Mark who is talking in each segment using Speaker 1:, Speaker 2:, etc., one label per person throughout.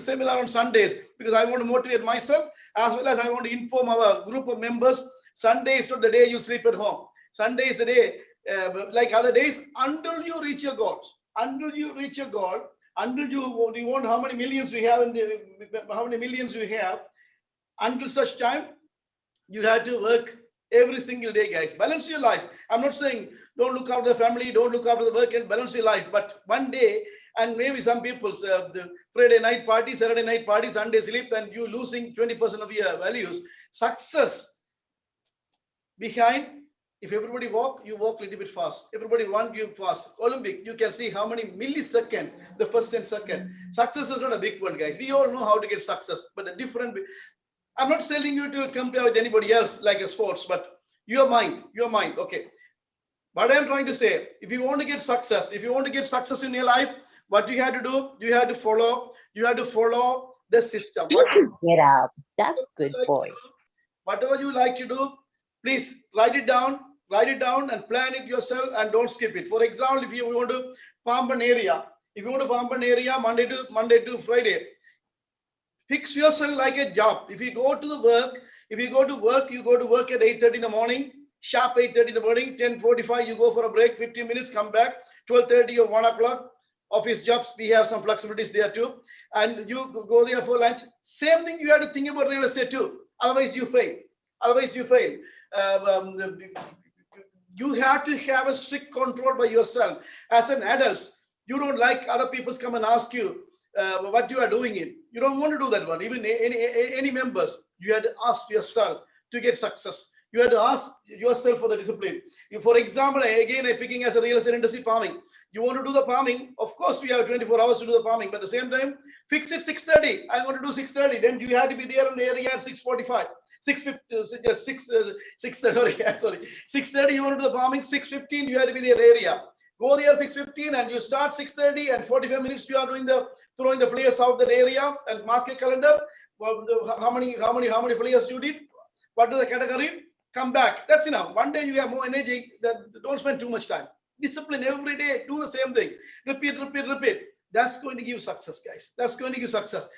Speaker 1: seminar on Sundays because I want to motivate myself as well as I want to inform our group of members. Sunday is not the day you sleep at home. Sunday is the day, like other days, until you reach your goals. Until you reach your goal, until you want how many millions you have until such time, you have to work every single day, guys. Balance your life. I'm not saying don't look after the family, don't look after the work, and balance your life. But one day, and maybe some people, the Friday night party, Saturday night party, Sunday sleep, and you losing 20% of your values. Success behind, if everybody walk, you walk a little bit fast. Everybody run, you fast. Olympic, you can see how many milliseconds, the first and second. Success is not a big one, guys. We all know how to get success, but the different, I'm not telling you to compare with anybody else like a sports, but your mind, okay. What I'm trying to say, if you want to get success, in your life, what you have to do, you have to follow the system.
Speaker 2: Get up. That's good boy.
Speaker 1: Whatever you like to do, please write it down and plan it yourself and don't skip it. For example, if you want to farm an area, Monday to Friday, fix yourself like a job. If you go to work, you go to work at 8:30 in the morning, sharp 8:30 in the morning, 10:45, you go for a break, 15 minutes, come back, 12:30 or 1 o'clock. Office jobs, we have some flexibilities there too. And you go there for lunch. Same thing you have to think about real estate too. Otherwise you fail. You have to have a strict control by yourself. As an adult, you don't like other people come and ask you what you are doing in. You don't want to do that one. Even any members, you have to ask yourself to get success. You have to ask yourself for the discipline. For example, again, I'm picking as a real estate industry farming. You want to do the farming, of course, we have 24 hours to do the farming, but at the same time, fix it 6:30. I want to do 6:30. Then you have to be there in the area at 6:45. 6:30, you want to do the farming, 6:15, you have to be in the area. Go there 6:15 and you start 6:30 and 45 minutes you are throwing the flyers out that area and mark your calendar. How many flyers you did? What is the category? Come back. That's enough. One day you have more energy. Don't spend too much time. Discipline every day. Do the same thing. Repeat. That's going to give success, guys. That's going to give success.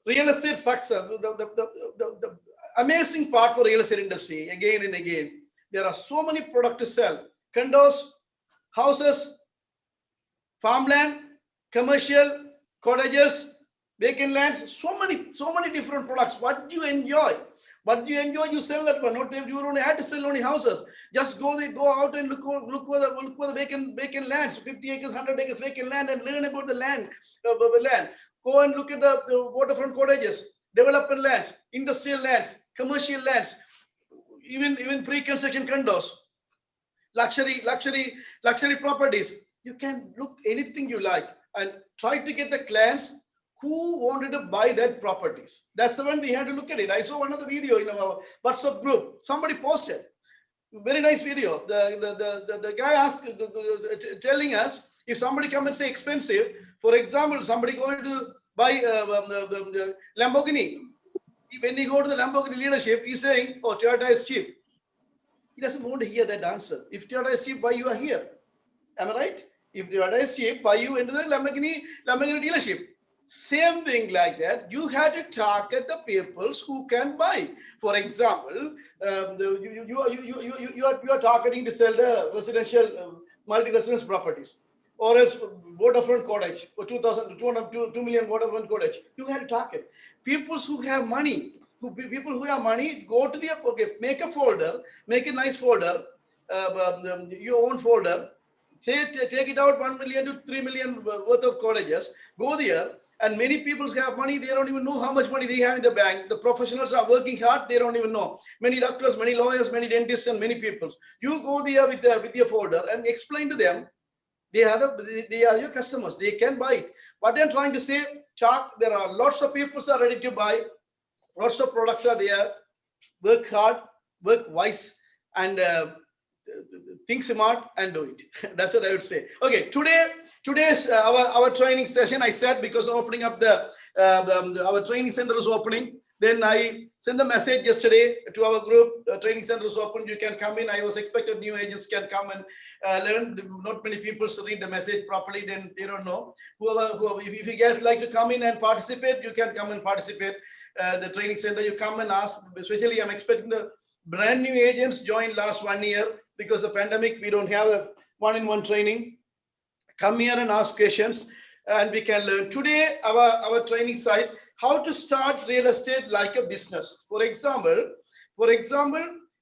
Speaker 1: Real estate success. The amazing part for real estate industry, again and again, there are so many products to sell. Condos, houses, farmland, commercial, cottages, vacant lands, so many different products. What do you enjoy? You sell that one. Not you don't have to sell only houses. Just go out and look for the vacant lands, 50 acres, 100 acres vacant land, and learn about the land. Go and look at the waterfront cottages, development lands, industrial lands, commercial lands, even pre-construction condos, luxury properties. You can look anything you like and try to get the clients who wanted to buy that properties. That's the one we had to look at it. I saw one of the video in our WhatsApp group. Somebody posted very nice video. The guy asked, telling us if somebody come and say expensive. For example, somebody going to buy the Lamborghini. When he go to the Lamborghini leadership, he's saying, "Oh, Toyota is cheap." He doesn't want to hear that answer. If Toyota is cheap, why you are here? Am I right? If Toyota is cheap, why you into the Lamborghini dealership? Same thing like that. You have to target the people who can buy. For example, you are targeting to sell the residential, multi-residence properties, or else waterfront cottage for 2 million waterfront cottage. You have to target people who have money. People who have money, go to their pocket, make a folder, make a nice folder, your own folder. Say take it out 1 million to 3 million worth of cottages. Go there. And many people who have money, they don't even know how much money they have in the bank. The professionals are working hard, they don't even know. Many doctors, many lawyers, many dentists, and many people. You go there with your folder and explain to them, they are your customers, they can buy it. What I'm trying to say, there are lots of people who are ready to buy, lots of products are there. Work hard, work wise, and think smart and do it. That's what I would say. Okay, today's our training session, I said, because opening up our training center is opening. Then I sent a message yesterday to our group, training center is open, you can come in. I was expected new agents can come and learn. Not many people read the message properly, then they don't know. Whoever, if you guys like to come in and participate, you can come and participate. The training center, you come and ask, especially I'm expecting the brand new agents joined last 1 year because the pandemic, we don't have a one-on-one training. Come here and ask questions and we can learn. Today, our training site, how to start real estate like a business. For example,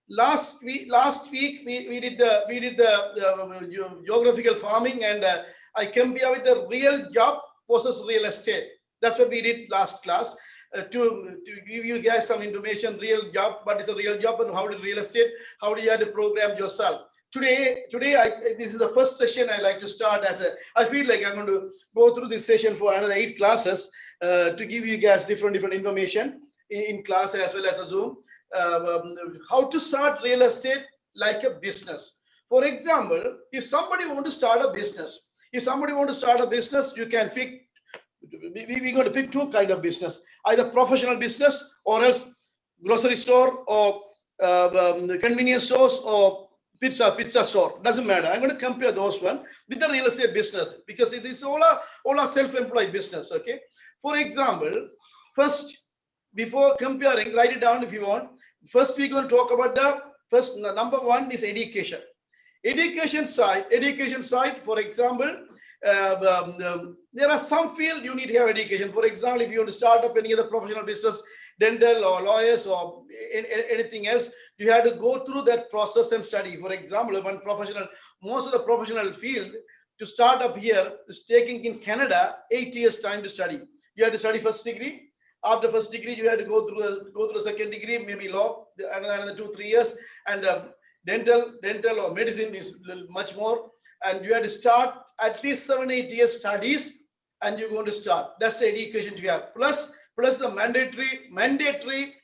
Speaker 1: last week we did the geographical farming, and I came here with the real job versus real estate. That's what we did last class. To give you guys some information, real job, what is a real job and how to real estate, how do you have to program yourself. Today, this is the first session I like to start I feel like I'm going to go through this session for another 8 classes to give you guys different information in class as well as a Zoom. How to start real estate like a business. For example, if somebody want to start a business, you can pick, we're going to pick 2 kind of business, either professional business or else grocery store or convenience stores or pizza store. Doesn't matter. I'm going to compare those one with the real estate business because it's all a self-employed business. Okay. For example, first, before comparing, write it down if you want. First, we're going to talk about number 1 is education. Education side, for example, there are some field you need to have education. For example, if you want to start up any other professional business, dental or lawyers or anything else, you have to go through that process and study. For example, most of the professional field to start up here is taking in Canada 8 years time to study. You have to study first degree. After first degree, you have to go through the second degree, maybe law, another 2-3 years, and dental or medicine is much more. And you have to start at least 7-8 years studies, and you're going to start. That's the education you have. Plus the mandatory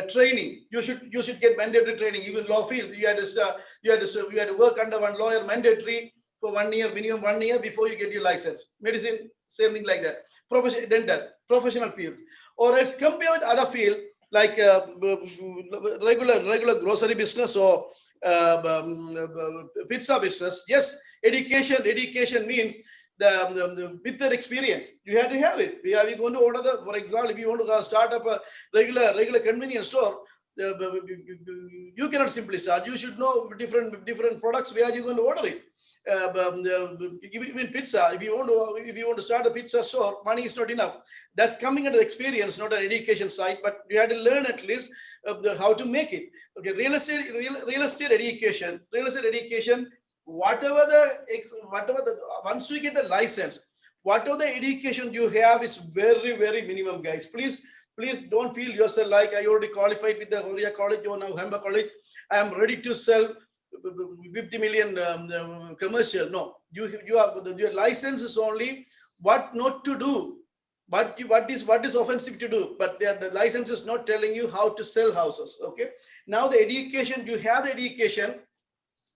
Speaker 1: training. You should get mandatory training. Even law field, you had to work under one lawyer mandatory for 1 year, minimum 1 year before you get your license. Medicine, same thing like that. Dental, professional field. Or as compare with other field like regular grocery business or pizza business. Yes, education means with their experience, you have to have it. Are we going to order for example, if you want to start up a regular convenience store, you cannot simply start. You should know different products. Where are you going to order it? Even pizza, if you want to start a pizza store, money is not enough. That's coming under experience, not an education side, but you have to learn at least how to make it. Okay, real estate education, whatever the once you get the license, whatever the education you have is very, very minimum, guys. Please don't feel yourself like I already qualified with the Horia College or now Hamba College. I am ready to sell 50 million commercial. No, your license is only what not to do, what is offensive to do, but the license is not telling you how to sell houses. Okay, now the education, you have the education,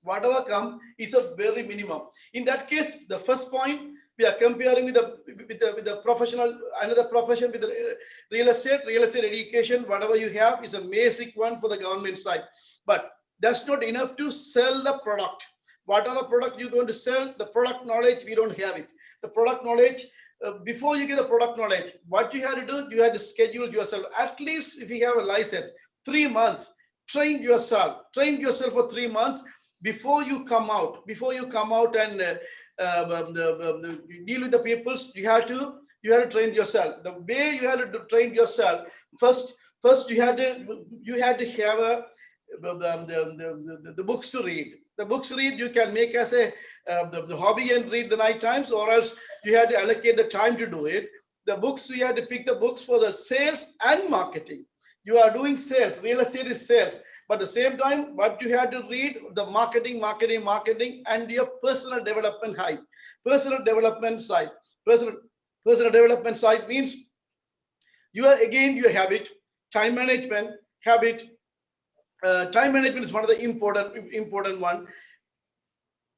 Speaker 1: whatever come is a very minimum. In that case, the first point we are comparing with the professional, another profession with the real estate education. Whatever you have is a basic one for the government side, but that's not enough to sell the product. What are the product you're going to sell? The product knowledge, we don't have it. The product knowledge, before you get the product knowledge, what you have to do, you have to schedule yourself. At least if you have a license, 3 months, train yourself for 3 months before you come out and deal with the peoples. You have to train yourself. The way you have to train yourself, first you had to have the books to read. The books read you can make as a the hobby and read the night times, or else you had to allocate the time to do it. The books, you had to pick the books for the sales and marketing. You are doing sales, real estate is sales, but at the same time, what you have to read, the marketing, and your personal development side. Personal development side means your habit, time management habit. Time management is one of the important one.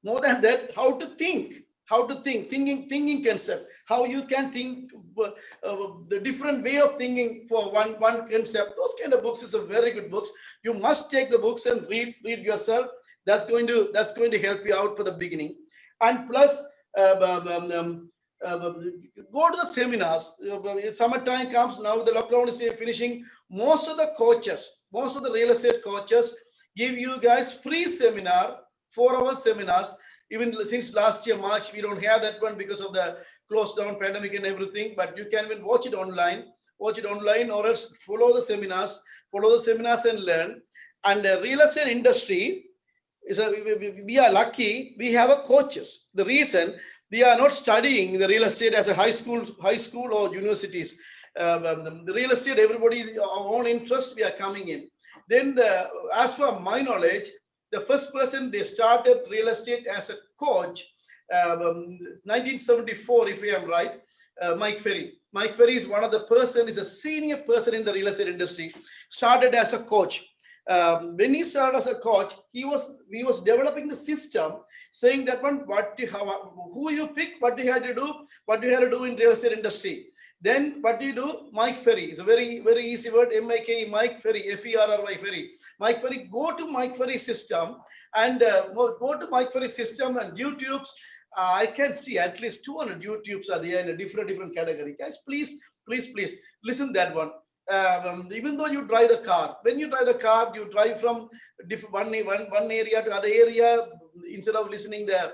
Speaker 1: More than that, how to think, thinking concept, how you can think the different way of thinking for one concept. Those kind of books is a very good books. You must take the books and read yourself. That's going to help you out for the beginning. And plus, go to the seminars. Summertime comes now. The lockdown is finishing. Most of the real estate coaches give you guys free seminar, 4-hour seminars. Even since last year March, we don't have that one because of the closed down pandemic and everything. But you can even watch it online, or else follow the seminars and learn. And the real estate industry is we are lucky. We have a coaches. The reason we are not studying the real estate as a high school or universities. The real estate, everybody our own interest. We are coming in. Then, as for my knowledge, the first person they started real estate as a coach, 1974, if I am right, Mike Ferry. Mike Ferry is one of the person, is a senior person in the real estate industry. Started as a coach. When he started as a coach, he was developing the system, saying that one, who you pick, what you have to do in real estate industry. Then what do you do? Mike Ferry. It's a very, very easy word. M-I-K-E, Mike Ferry, F-E-R-R-Y, Ferry. Mike Ferry, go to Mike Ferry system and go to Mike Ferry system and YouTubes. I can see at least 200 YouTubes are there in a different category. Guys, please listen that one. Even though you drive the car, when you drive the car, you drive from one area to other area instead of listening the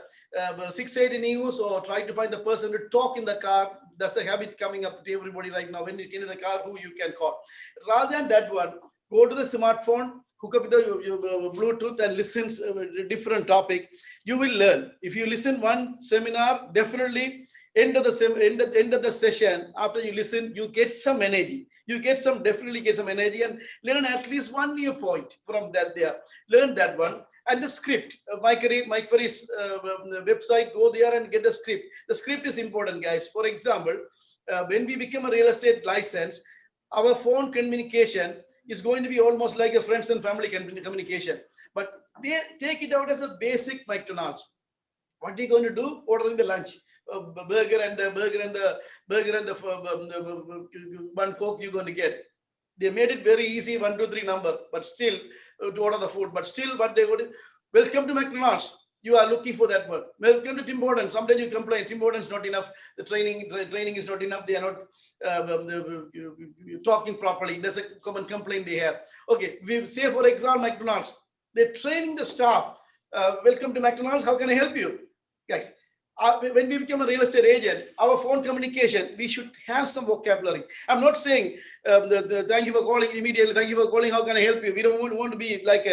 Speaker 1: 680 news or try to find the person to talk in the car. That's a habit coming up to everybody right now. When you get in the car, who you can call. Rather than that one, go to the smartphone, hook up with the Bluetooth and listen to different topic. You will learn. If you listen one seminar, definitely end of the session, after you listen, you get some energy. Definitely get some energy and learn at least one new point from that there. Learn that one. And the script, Mike Ferry's website, go there and get the script. The script is important, guys. For example, when we become a real estate license, our phone communication is going to be almost like a friends and family communication. But they take it out as a basic McDonald's. What are you going to do? Ordering the lunch. Burger and the one Coke you're going to get. They made it very easy, 1, 2, 3 number, but still to order the food. But still, what they would, welcome to McDonald's. You are looking for that one. Welcome to Tim Hortons. Sometimes you complain, Tim Hortons not enough. The training is not enough. They are not talking properly. That's a common complaint they have. Okay, we say for example, McDonald's. They're training the staff. Welcome to McDonald's. How can I help you, guys? When we become a real estate agent, our phone communication, we should have some vocabulary. I'm not saying thank you for calling immediately. Thank you for calling. How can I help you? We don't want to be like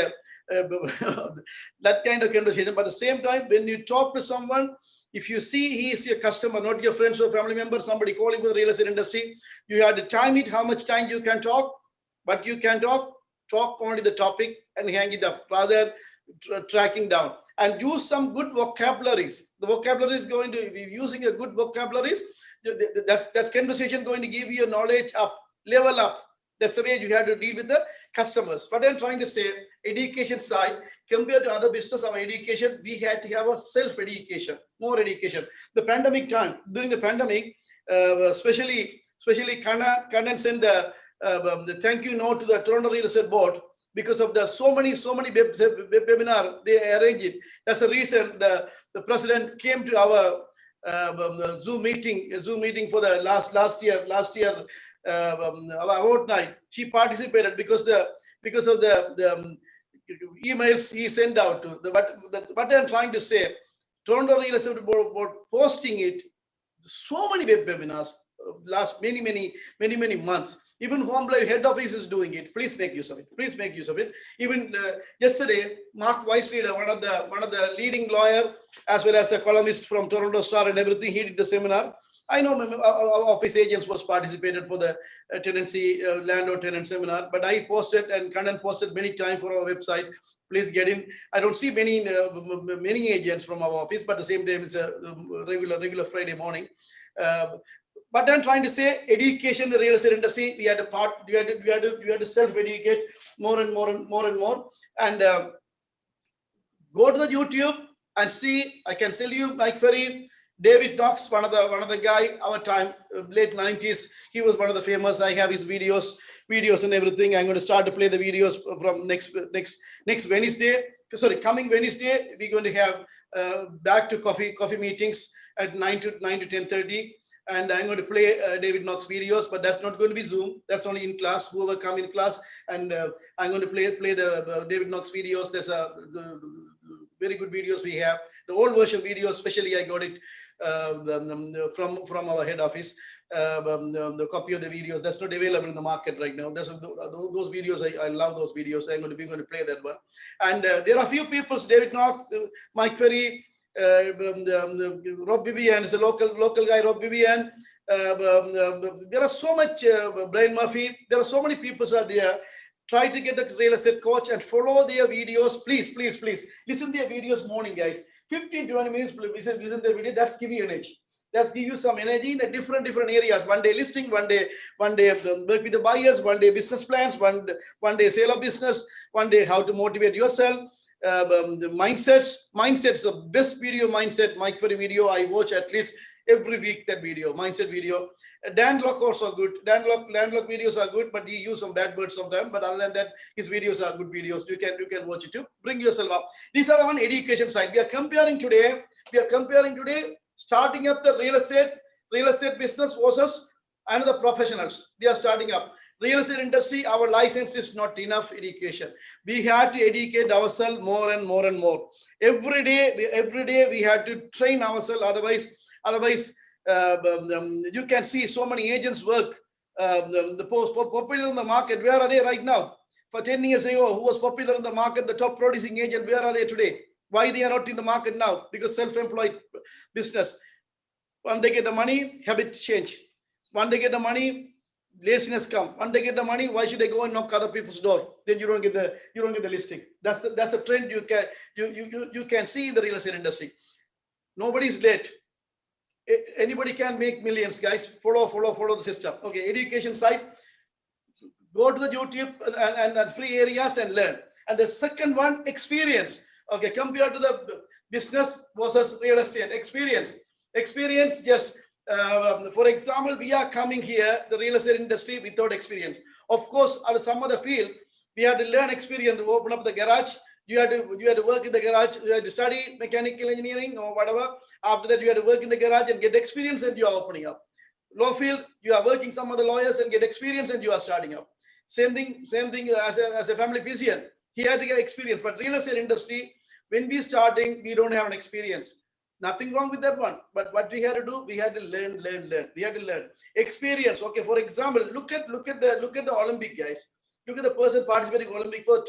Speaker 1: that kind of conversation. But at the same time, when you talk to someone, if you see he is your customer, not your friends or family member, somebody calling for the real estate industry, you have to time it, how much time you can talk. But you can talk only the topic and hang it up rather than tracking down. And use some good vocabularies. The vocabulary is going to be using a good vocabularies. That's conversation going to give you knowledge up, level up. That's the way you have to deal with the customers. But I'm trying to say, education side, compared to other business, our education, we had to have a self-education, more education. The pandemic time, during the pandemic, especially Kannan sent the thank you note to the Toronto Real Estate Board. Because of the so many webinar they arrange it. That's the reason the president came to our Zoom meeting for the last year our award night. She participated because of the emails he sent out to what I'm trying to say. Toronto Real Estate Board posting it, so many webinars last many months. Even HomeLive head office is doing it. Please make use of it. Even yesterday, Mark Weisrieder, one of the leading lawyer, as well as a columnist from Toronto Star and everything, he did the seminar. I know our office agents was participated for the tenancy landlord tenant seminar, but I posted and Kannan posted many times for our website. Please get in. I don't see many agents from our office, but at the same time it's a regular Friday morning. But I'm trying to say, education in the real estate industry, we had to self-educate more and more. And go to the YouTube and see. I can tell you, Mike Ferry, David Knox, one of the guy, our time, late 90s. He was one of the famous. I have his videos and everything. I'm going to start to play the videos from next Wednesday. Sorry, coming Wednesday, we're going to have back to coffee meetings at 9 to 10:30. And I'm going to play David Knox videos, but that's not going to be Zoom. That's only in class, whoever come in class. And I'm going to play the David Knox videos. There's the very good videos we have. The old version videos, especially I got it from our head office. The copy of the videos that's not available in the market right now. Those videos, I love those videos. We're going to play that one. And there are a few people, David Knox, Mike Ferry, Rob Vivian is a local guy, Rob Vivian. There are so much, Brian Murphy. There are so many people out there. Try to get a real estate coach and follow their videos. Please. Listen to their videos morning, guys. 15 to 20 minutes, listen to the video. That's give you energy. That's give you some energy in a different areas. One day listing, one day work with the buyers, one day business plans, one day sale of business, one day how to motivate yourself. The mindsets, the best video mindset, Mike Ferry video. I watch at least every week that video, mindset video. Dan Locke also good. Dan Locke videos are good, but he use some bad words sometimes. But other than that, his videos are good videos. You can watch it too. Bring yourself up. These are the one education side. We are comparing today. Starting up the real estate business versus another professionals. They are starting up. Real estate industry, our license is not enough education. We have to educate ourselves more and more. Every day we have to train ourselves. Otherwise, you can see so many agents work. The popular in the market, where are they right now? For 10 years ago, who was popular in the market, the top producing agent, where are they today? Why they are not in the market now? Because self-employed business. When they get the money, habit change. When they get the money, laziness come. When they get the money, why should they go and knock other people's door? Then you don't get the listing. That's a trend you can see in the real estate industry. Nobody's late. Anybody can make millions, guys. Follow the system. Okay, education side. Go to the YouTube and free areas and learn. And the second one, experience. Okay, compared to the business versus real estate experience. Just for example, we are coming here, the real estate industry, without experience. Of course, at some other field, we had to learn experience to open up the garage. You had to work in the garage. You had to study mechanical engineering or whatever. After that, you had to work in the garage and get experience, and you are opening up. Law field, you are working some other lawyers and get experience, and you are starting up. Same thing as a family physician. He had to get experience. But real estate industry, when we starting, we don't have an experience. Nothing wrong with that one. But what we had to do, we had to learn. We had to learn. Experience. Okay, for example, look at the Olympic, guys. Look at the person participating in Olympic for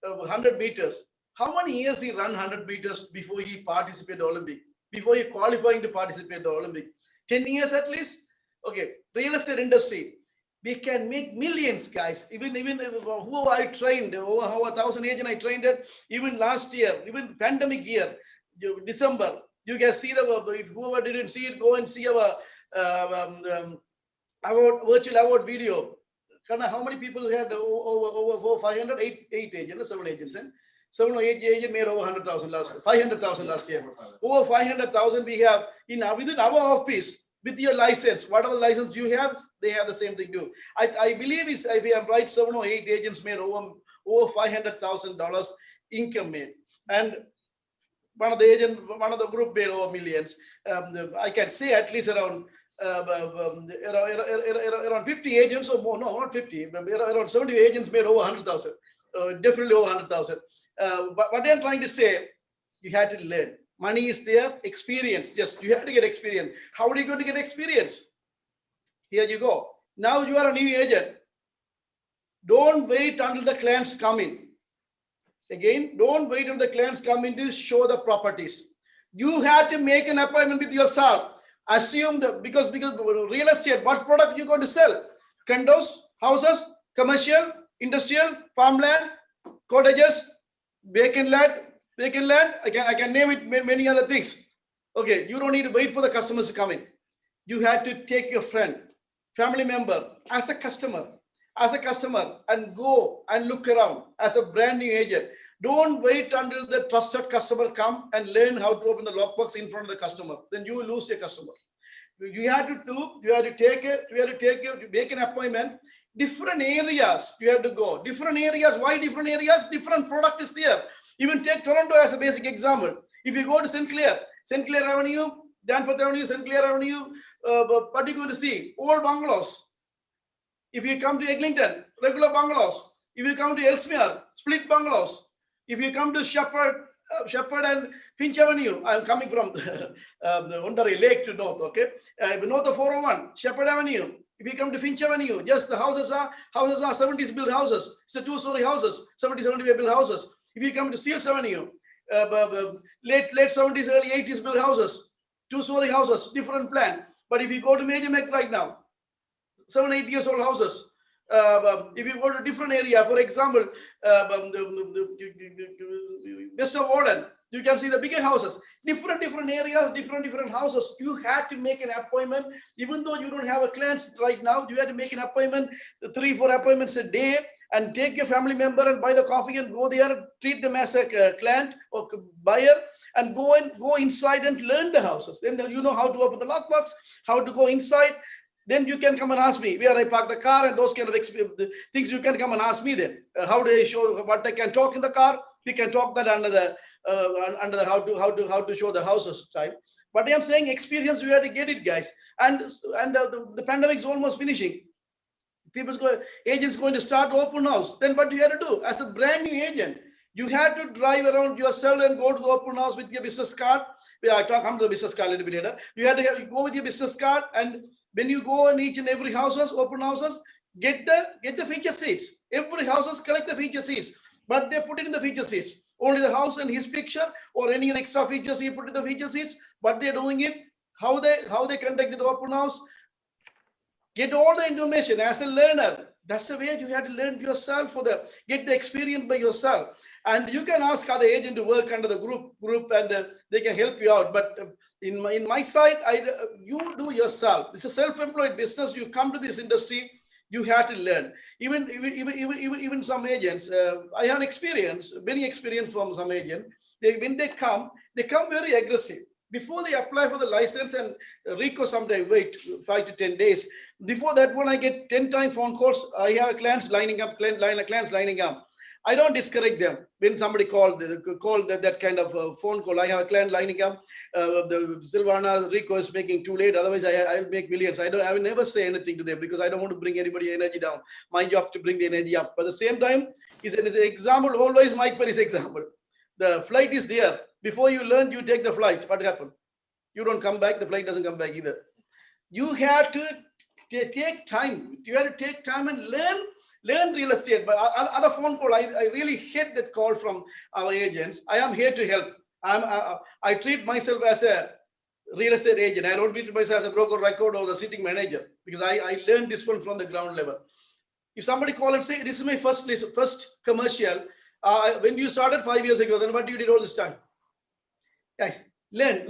Speaker 1: 100 meters. How many years he run 100 meters before he participate in the Olympic? Before he qualifying to participate in the Olympic? 10 years at least? Okay, real estate industry. We can make millions, guys. Even who I trained, over 1,000 agents I trained it. Even last year, even pandemic year, December, you can see if whoever didn't see it, go and see our virtual award video. How many people had over 500? Eight agents, 7 agents, and 7 or 8 agents made over 100,000 500,000 last year. Over 500,000 we have within our office. With your license, whatever license you have, they have the same thing too. I believe if I am right, 7 or 8 agents made over $500,000 income made, and one of the group made over millions. I can say at least around 50 agents or more. No, not 50. Around 70 agents made over 100,000. Definitely over 100,000. But what I'm trying to say, you had to learn. Money is there, experience. Just you have to get experience. How are you going to get experience? Here you go. Now you are a new agent. Don't wait until the clients come in. Again, don't wait until the clients come in to show the properties. You have to make an appointment with yourself. Assume that because real estate, what product you going to sell? Condos, houses, commercial, industrial, farmland, cottages, vacant land. I can name it many other things. Okay, you don't need to wait for the customers to come in. You had to take your friend, family member as a customer and go and look around as a brand new agent. Don't wait until the trusted customer come and learn how to open the lockbox in front of the customer. Then you will lose your customer. You have to make an appointment. Different areas you have to go. Different areas. Why different areas? Different product is there. Even take Toronto as a basic example. If you go to St. Clair Avenue, Danforth Avenue, St. Clair Avenue, what are you going to see? Old bungalows. If you come to Eglinton, regular bungalows. If you come to Ellesmere, split bungalows. If you come to Shepherd and Finch Avenue, I'm coming from the Ontario Lake to north, okay? North of 401, Shepherd Avenue. If you come to Finch Avenue, just the houses are 70s built houses. It's a 2-story houses, 70s built houses. If you come to Seals Avenue, late 70s, early 80s built houses, 2-story houses, different plan. But if you go to Major Mac right now, 7-8 years old houses. If you go to a different area, for example, West of Warden, you can see the bigger houses. Different areas, different houses. You had to make an appointment. Even though you don't have a client right now, you had to make an appointment, 3-4 appointments a day, and take your family member and buy the coffee and go there, treat them as a client or buyer, and go inside and learn the houses. Then you know how to open the lockbox, how to go inside. Then you can come and ask me where I park the car and those kind of things. You can come and ask me then. How do I show what I can talk in the car? We can talk that under the how to show the houses type. But I am saying experience, you have to get it, guys. And the pandemic is almost finishing. Agents going to start open house. Then what do you have to do? As a brand new agent, you had to drive around yourself and go to the open house with your business card. I come to the business card a little bit later. You had to go with your business card, and when you go in each and every houses, open houses, get the feature seats. Every houses collect the feature seats, but they put it in the feature seats. Only the house and his picture or any extra features he put in the feature seats. But they're doing it, how they conducted the open house. Get all the information as a learner. That's the way you have to learn yourself get the experience by yourself. And you can ask other agent to work under the group and they can help you out. But in my side, you do yourself. It's a self-employed business. You come to this industry, you have to learn. Even some agents, I have many experience from some agents. When they come very aggressive. Before they apply for the license, and Rico sometime wait 5 to 10 days. Before that one, I get 10 times phone calls. I have clients lining up, clients lining up. I don't discourage them. When somebody called that kind of phone call, I have a client lining up. The Silvana, Rico is making too late. Otherwise, I'll make millions. I will never say anything to them because I don't want to bring anybody energy down. My job to bring the energy up. But at the same time, is an example. Always Mike Ferry's example. The flight is there. Before you learn, you take the flight. What happened? You don't come back. The flight doesn't come back either. You have to take time. You have to take time and learn real estate. But other phone call, I really hate that call from our agents. I am here to help. I treat myself as a real estate agent. I don't treat myself as a broker record or the sitting manager because I learned this one from the ground level. If somebody call and say, this is my first commercial, when you started 5 years ago, then what you did all this time? Guys, learn.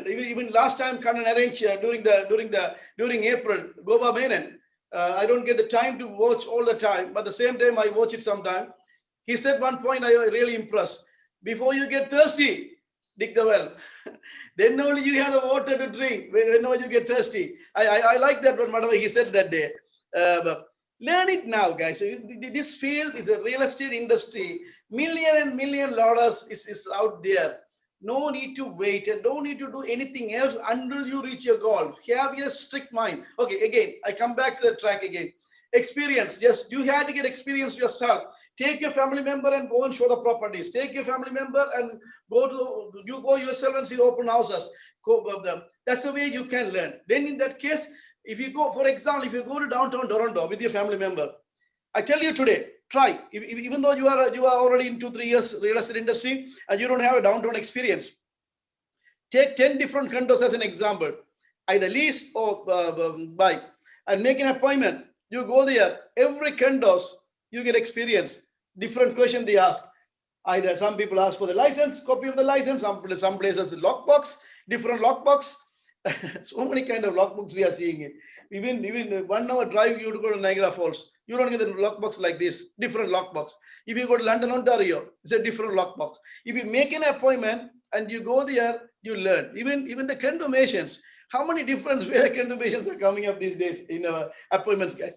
Speaker 1: Even last time, come and arrange during April, Goba Menon. I don't get the time to watch all the time, but at the same time, I watch it sometime. He said one point I was really impressed. Before you get thirsty, dig the well. Then only you have the water to drink whenever you get thirsty. I like that one, whatever he said that day. Learn it now, guys. This field is a real estate industry. Million dollars is out there. No need to wait and don't need to do anything else until you reach your goal. Have a strict mind. Okay, again, I come back to the track again. Experience. Yes, you had to get experience yourself. Take your family member and go and show the properties. Take your family member and go yourself and see the open houses. That's the way you can learn. Then in that case, if you go, for example, if you go to downtown Toronto with your family member, I tell you today, try. Even though you are already in 2-3 years real estate industry and you don't have a downtown experience, take 10 different condos as an example, either lease or buy, and make an appointment. You go there, every condos you get experience. Different question they ask. Either some people ask for the license, copy of the license. Some places the lockbox, different lockbox. So many kind of logbooks we are seeing it. Even 1 hour drive, you would go to Niagara Falls. You don't get the lockbox like this, different lockbox. If you go to London, Ontario, it's a different lockbox. If you make an appointment and you go there, you learn. Even the condomations, how many different way condomations are coming up these days in our appointments, guys.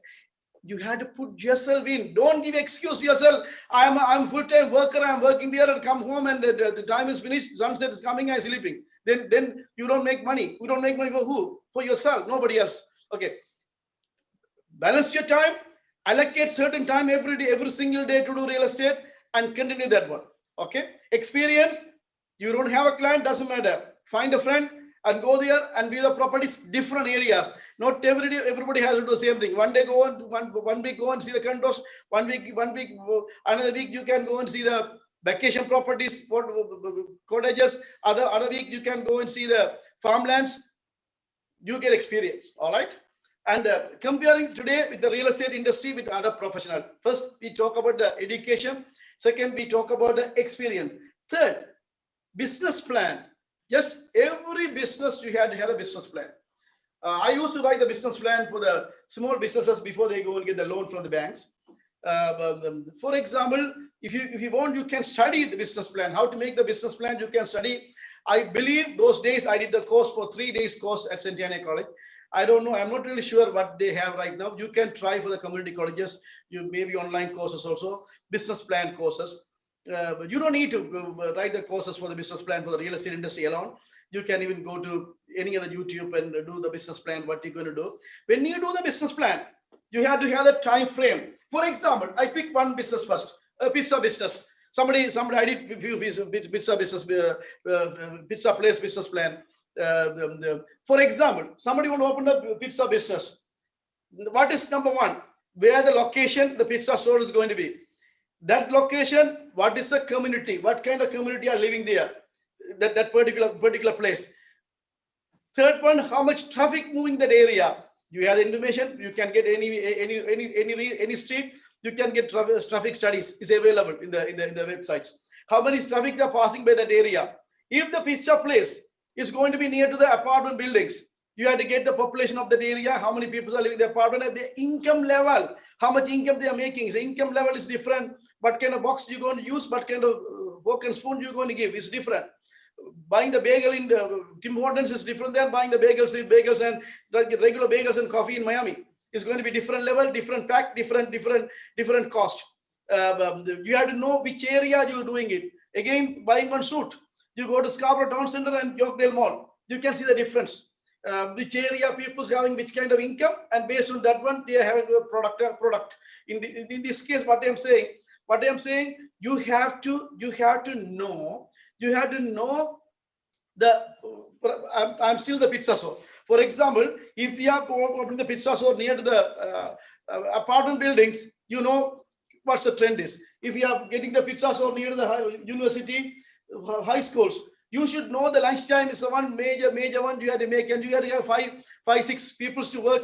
Speaker 1: You had to put yourself in. Don't give excuse yourself. I'm full-time worker. I'm working there and come home and the time is finished. Sunset is coming. I'm sleeping. Then you don't make money. You don't make money for who? For yourself. Nobody else. Okay. Balance your time. Allocate certain time every day, every single day to do real estate and continue that one. Okay. Experience. You don't have a client. Doesn't matter. Find a friend and go there and view the properties, different areas. Not every day, everybody has to do the same thing. One day go on, one week go and see the condos. One week, another week you can go and see the vacation properties, cottages. Other week you can go and see the farmlands. You get experience, all right? And comparing today with the real estate industry with other professionals. First, we talk about the education. Second, we talk about the experience. Third, business plan. Yes, every business you had to have a business plan. I used to write the business plan for the small businesses before they go and get the loan from the banks. For example, if you want, you can study the business plan. How to make the business plan, you can study. I believe those days I did the course for 3 days course at St. Anne College. I don't know. I'm not really sure what they have right now. You can try for the community colleges. You maybe online courses also, business plan courses. But you don't need to write the courses for the business plan for the real estate industry alone. You can even go to any other YouTube and do the business plan, what you're going to do. When you do the business plan, you have to have the time frame. For example, I pick one business first, a pizza business. Somebody, I did a few pizza business, pizza place business plan. For example, somebody want to open a pizza business. What is number one? Where the location the pizza store is going to be. That location, what is the community? What kind of community are living there? That particular place. Third one, how much traffic moving that area? You have the information. You can get any street. You can get traffic studies is available in the websites. How many traffic are passing by that area? If the pizza place is going to be near to the apartment buildings, you have to get the population of that area. How many people are living in the apartment? And the income level. How much income they are making? The income level is different. What kind of box you're going to use? What kind of fork and spoon you're going to give is different. Buying the bagel in the Tim Hortons is different than buying the bagels and regular bagels and coffee in Miami. It's going to be different level, different pack, different cost. You have to know which area you're doing it. Again, buying one suit. You go to Scarborough Town Center and Yorkdale Mall. You can see the difference. Which area people's having which kind of income, and based on that one, they are having a product. In this case, what I'm saying, you have to know the. I'm still the pizza store. For example, if we are opening the pizza store near to the apartment buildings, you know what's the trend is. If you are getting the pizza store near to the university, high schools, you should know the lunchtime is the one major one you have to make, and you have to have five, 6 people to work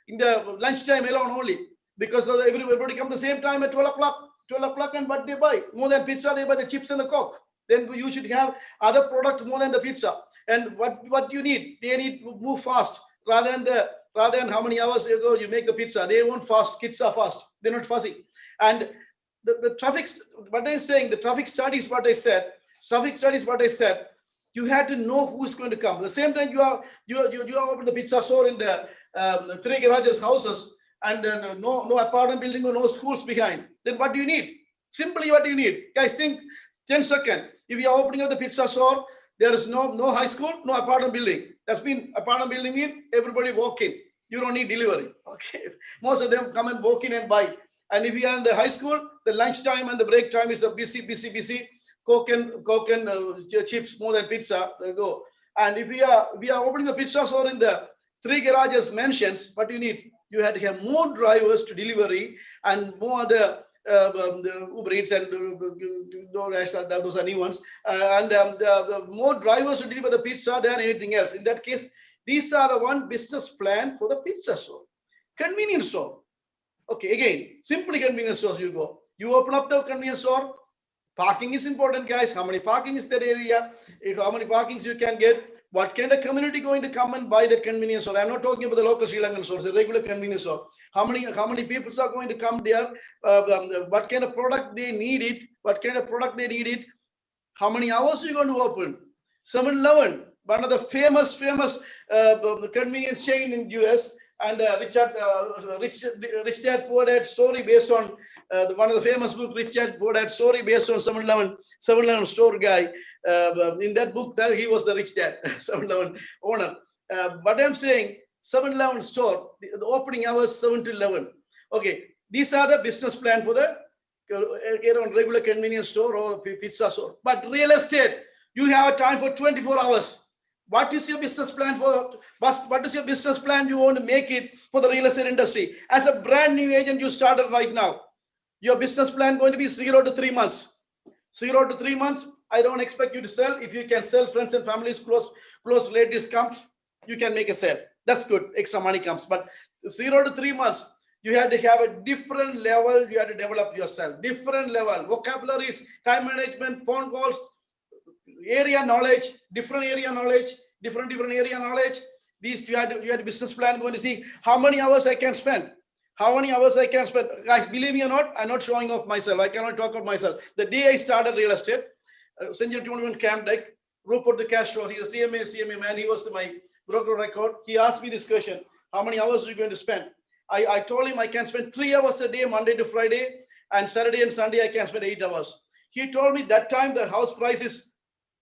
Speaker 1: in the lunchtime alone only, because everybody come the same time at 12 o'clock, and what they buy more than pizza, they buy the chips and the Coke. Then you should have other product more than the pizza. And what you need, they need to move fast rather than how many hours ago you make the pizza. They won't fast. Kids are fast. They're not fussy. And the traffic, what I'm saying, the traffic studies, what I said. You had to know who's going to come. At the same time, you are open the pizza store in the 3 garages houses, and no apartment building or no schools behind. Then what do you need? Simply, what do you need? Guys, think 10 seconds. If you are opening up the pizza store, there is no high school, no apartment building. That's been apartment building in, everybody walk in. You don't need delivery. Okay. Most of them come and walk in and buy. And if you are in the high school, the lunchtime and the break time is a busy. Coke and chips more than pizza. Go. And if we are opening the pizza store in the 3 garages mansions, what you need? You had to have more drivers to delivery and more the Uber Eats and those are new ones. The more drivers to deliver the pizza than anything else. In that case, these are the one business plan for the pizza store. Convenience store. Okay, again, simply convenience stores you go. You open up the convenience store. Parking is important, guys. How many parking is that area? How many parkings you can get? What kind of community going to come and buy that convenience store? I'm not talking about the local Sri Lankan stores, the regular convenience store. How many people are going to come there? What kind of product they need it? What kind of product they need it? How many hours are you going to open? 7-Eleven, one of the famous convenience chain in US, and Rich Dad Poor Dad story based on one of the famous book, Rich Dad Poor Dad story based on 7-Eleven store guy. In that book, that he was the rich dad, 7-Eleven owner. But I'm saying 7-Eleven store, the opening hours 7 to 11. Okay, these are the business plan for the regular convenience store or pizza store. But real estate, you have a time for 24 hours. What is your business plan for? What is your business plan you want to make it for the real estate industry? As a brand new agent, you started right now. Your business plan going to be 0 to 3 months. 0 to 3 months. I don't expect you to sell. If you can sell, friends and families, close relatives comes, you can make a sale. That's good. Extra money comes. But 0 to 3 months, you have to have a different level. You have to develop yourself. Different level. Vocabularies, time management, phone calls, area knowledge, different area knowledge, different area knowledge. These you had a business plan going to see how many hours I can spend. How many hours I can spend. Guys, believe me or not, I'm not showing off myself. I cannot talk about myself. The day I started real estate, Century 21 Camp Deck, Rupert the cash flow, he's a CMA man. He was my broker record. He asked me this question: how many hours are you going to spend? I told him I can spend 3 hours a day, Monday to Friday, and Saturday and Sunday I can spend 8 hours. He told me that time the house price is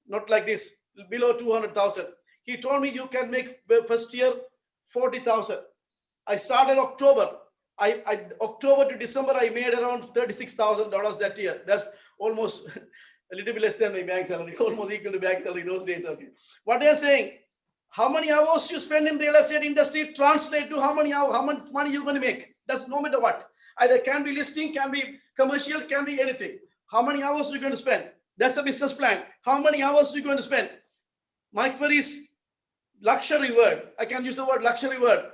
Speaker 1: not like this, below 200,000. He told me you can make first year 40,000. I started October. October to December, I made around $36,000 that year. That's almost a little bit less than my bank salary, almost equal to bank salary those days. Okay. What they're saying, how many hours you spend in real estate industry translate to how much money you're going to make. That's no matter what. Either can be listing, can be commercial, can be anything. How many hours you're going to spend? That's the business plan. How many hours are you going to spend? My query is luxury word. I can use the word luxury word.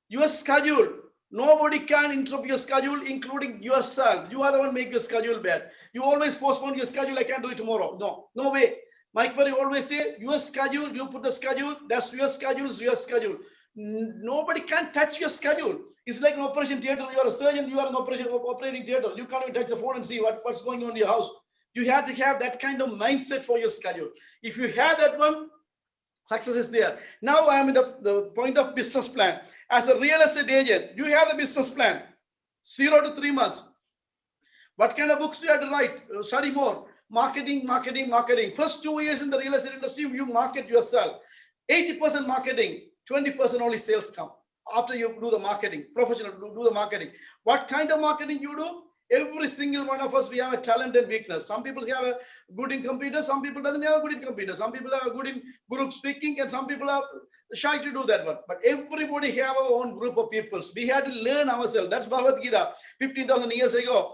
Speaker 1: Your schedule. Nobody can interrupt your schedule, including yourself. You are the one make your schedule bad. You always postpone your schedule. I can't do it tomorrow. No way. My query always say your schedule. You put the schedule. That's your schedule. Is your schedule. Nobody can touch your schedule. It's like an operation theater. You are a surgeon. You are an operating theater. You can't even touch the phone and see what's going on in your house. You have to have that kind of mindset for your schedule. If you have that one, success is there. Now I am in the point of business plan. As a real estate agent, you have the business plan. 0 to 3 months. What kind of books you have to write? Study more. Marketing. First 2 years in the real estate industry, you market yourself. 80% marketing, 20% only sales come. After you do the marketing, professional, do the marketing. What kind of marketing you do? Every single one of us, we have a talent and weakness. Some people have a good in computers, some people doesn't have a good in computers. Some people are good in group speaking, and some people are shy to do that one. But everybody have our own group of people. We had to learn ourselves. That's Bhagavad Gita, 15,000 years ago,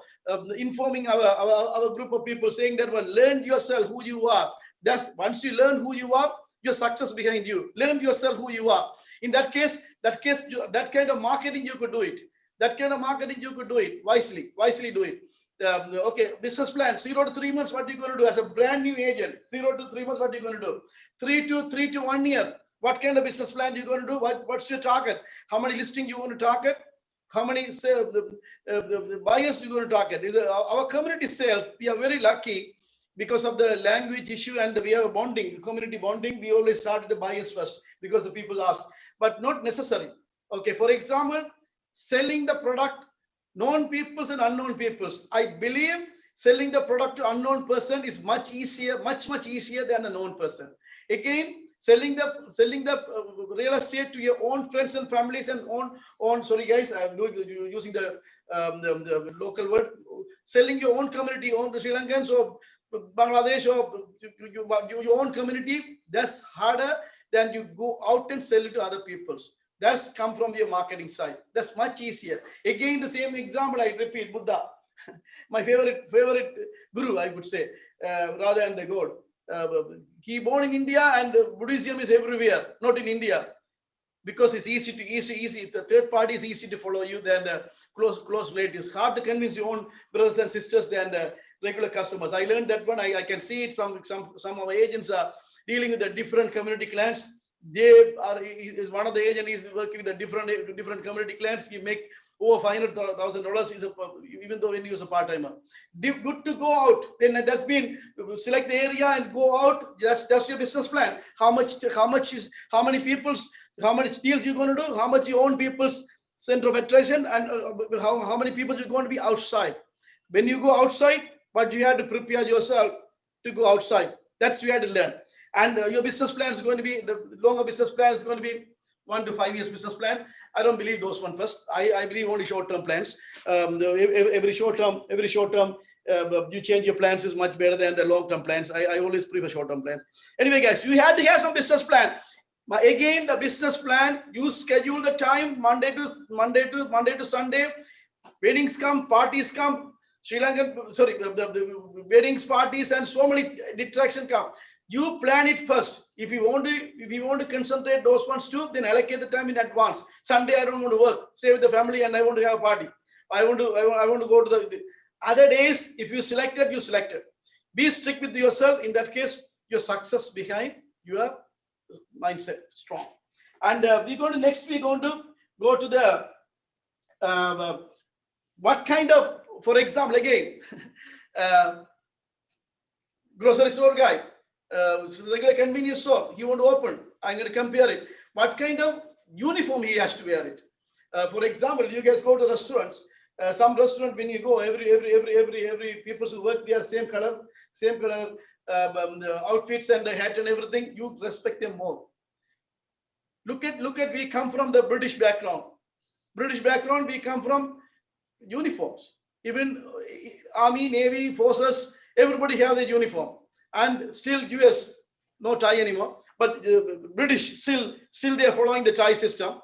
Speaker 1: informing our group of people, saying that one, learn yourself who you are. That's once you learn who you are, your success behind you. Learn yourself who you are. In that case, that kind of marketing, you could do it. That kind of marketing, you could do it wisely do it. Okay, business plan, 0 to 3 months, what are you going to do as a brand new agent? 0 to 3 months, what are you going to do? 3 to 1 year, what kind of business plan are you going to do? What's your target? How many listings you want to target? How many the buyers you going to target? Our community sales, we are very lucky because of the language issue, and we have a bonding, community bonding. We always start with the buyers first because the people ask, but not necessary. Okay, for example, selling the product, known peoples and unknown peoples. I believe selling the product to unknown person is much easier, much easier than a known person. Again, selling the real estate to your own friends and families and own. Sorry guys, I'm using the local word. Selling your own community, own the Sri Lankans or Bangladesh or your own community. That's harder than you go out and sell it to other people's. That's come from your marketing side. That's much easier. Again, the same example, I repeat, Buddha, my favorite guru, I would say, rather than the God. He born in India, and Buddhism is everywhere, not in India, because it's easy. The third party is easy to follow you than the close relatives. Hard to convince your own brothers and sisters than the regular customers. I learned that one. I can see it. Some of our agents are dealing with the different community clans. They are is one of the agent is working with the different community clans. He make over $500,000 even though when he was a part-timer. Good to go out. Then that's been select the area and go out. That's your business plan. How many people's, how much deals you're going to do, how much your own people's center of attraction, and how many people you're going to be outside. When you go outside, but you have to prepare yourself to go outside. That's you have to learn. And your business plan is going to be, the longer business plan is going to be 1 to 5 years business plan. I don't believe those one first. I believe only short-term plans. Every short-term, you change your plans is much better than the long-term plans. I always prefer short-term plans. Anyway, guys, you had to have some business plan. But again, the business plan, you schedule the time, Monday to Sunday. Weddings come, parties come, Sri Lankan, sorry, the weddings, parties, and so many distractions come. You plan it first. If you want to concentrate those ones too, then allocate the time in advance. Sunday I don't want to work. Stay with the family and I want to have a party. I want to go to the other days. If you selected, you selected. Be strict with yourself. In that case, your success behind your mindset strong. And we're going to next. We're going to go to the what kind of, for example, again, grocery store guy. Regular convenience store, he want to open. I'm going to compare it. What kind of uniform he has to wear it? For example, you guys go to restaurants. Some restaurant, when you go, every people who work there, same color outfits and the hat and everything. You respect them more. Look at. We come from the British background. We come from uniforms. Even Army, Navy, forces, everybody have their uniform. And still US, no tie anymore, but British still they are following the tie system.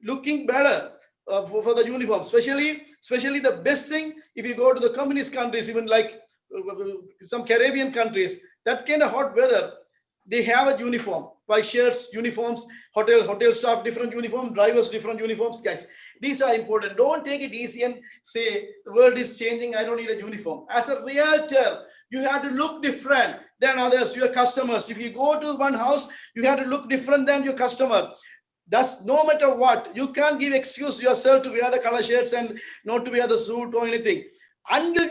Speaker 1: Looking better for the uniform, especially the best thing if you go to the communist countries, even like some Caribbean countries, that kind of hot weather, they have a uniform, white shirts, uniforms, hotel staff, different uniform, drivers, different uniforms. Guys, these are important. Don't take it easy and say the world is changing, I don't need a uniform. As a realtor, you have to look different than others, your customers. If you go to one house, you have to look different than your customer. That's no matter what. You can't give excuse yourself to wear the color shirts and not to wear the suit or anything. Until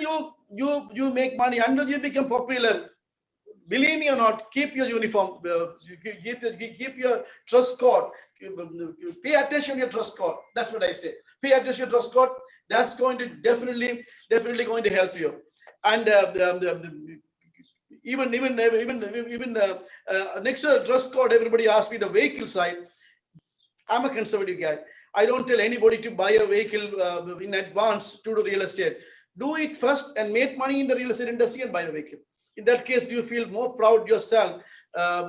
Speaker 1: you make money, until you become popular, believe me or not, keep your uniform, keep your dress code. Pay attention to your dress code. That's what I say. Pay attention to your dress code. That's going to definitely going to help you. And even next dress code, everybody asks me the vehicle side. I'm a conservative guy. I don't tell anybody to buy a vehicle in advance to do real estate. Do it first and make money in the real estate industry and buy the vehicle. In that case, you feel more proud yourself, than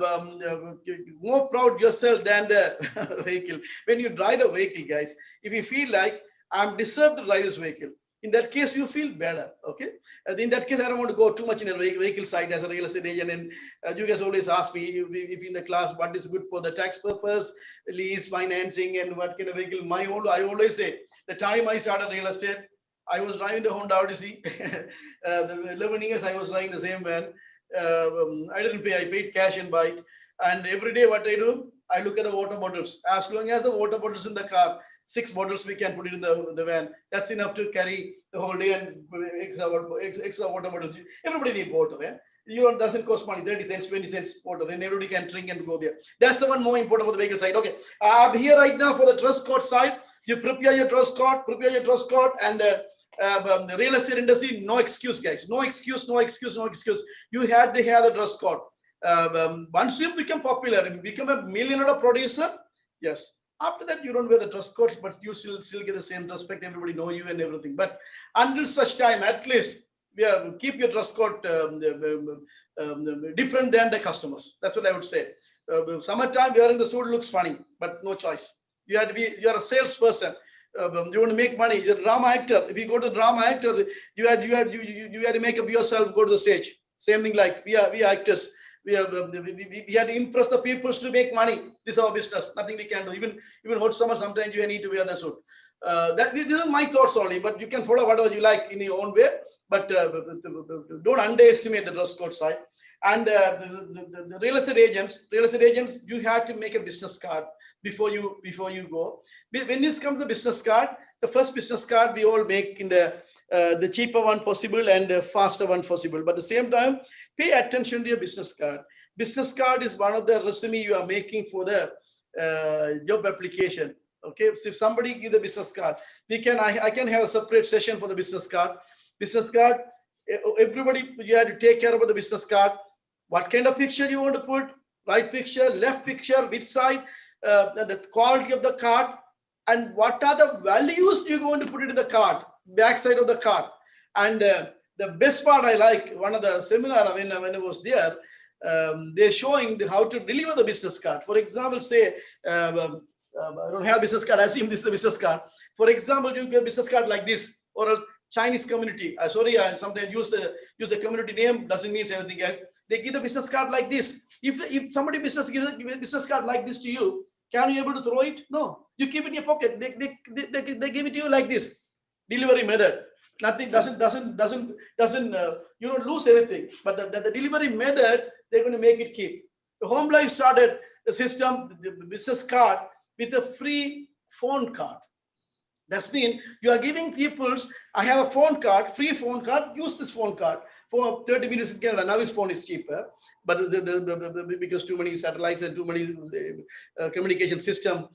Speaker 1: the vehicle. When you drive a vehicle, guys, if you feel like I'm deserved to drive this vehicle, in that case, you feel better, okay? In that case, I don't want to go too much in a vehicle side as a real estate agent. And you guys always ask me, if in the class, what is good for the tax purpose, lease, financing, and what kind of vehicle? I always say, the time I started real estate, I was driving the Honda Odyssey. The 11 years I was driving the same van. I didn't pay, I paid cash and buy it. And every day what I do, I look at the water bottles. As long as the water bottles in the car, 6 bottles we can put it in the van. That's enough to carry the whole day and extra water bottles. Everybody needs water, man. It doesn't cost money, 30 cents, 20 cents water, and everybody can drink and go there. That's the one more important for the vehicle side. Okay, I'm here right now for the dress code side. You prepare your dress code, and the real estate industry, no excuse, guys. No excuse. You had to have the dress code. Once you become popular, if you become a $1 million producer, yes. After that, you don't wear the dress code, but you still get the same respect. Everybody know you and everything. But until such time, at least, keep your dress code different than the customers. That's what I would say. Summertime, wearing the suit looks funny, but no choice. You are a salesperson. You want to make money. You're a drama actor. If you go to drama actor, you had to make up yourself, go to the stage. Same thing like we are actors. We had to impress the people to make money. This is our business. Nothing we can do. Even hot summer, sometimes you need to wear the suit. This is my thoughts only, but you can follow whatever you like in your own way. But don't underestimate the dress code side. And the real estate agents, you have to make a business card before you go. When it comes to the business card, the first business card we all make in the cheaper one possible and the faster one possible. But at the same time, pay attention to your business card. Business card is one of the resume you are making for the job application. Okay, so if somebody give the business card, I can have a separate session for the business card. Business card, everybody, you have to take care of the business card. What kind of picture you want to put? Right picture, left picture, which side, the quality of the card, and what are the values you're going to put it in the card, back side of the card. And the best part I like, one of the seminar when I was there, they're showing how to deliver the business card. For example, say, I don't have a business card, I assume this is the business card. For example, you get a business card like this, or a Chinese community. Sorry, I sometimes use the community name, doesn't mean anything else. They give the business card like this. If somebody gives a business card like this to you, can you able to throw it? No. You keep it in your pocket. They give it to you like this. Delivery method. Nothing you don't lose anything. But the delivery method, they're going to make it keep. The Home Life started the system, the business card with a free phone card. That's mean you are giving people, I have a phone card, free phone card, use this phone card for 30 minutes in Canada. Now his phone is cheaper, but because too many satellites and too many communication system,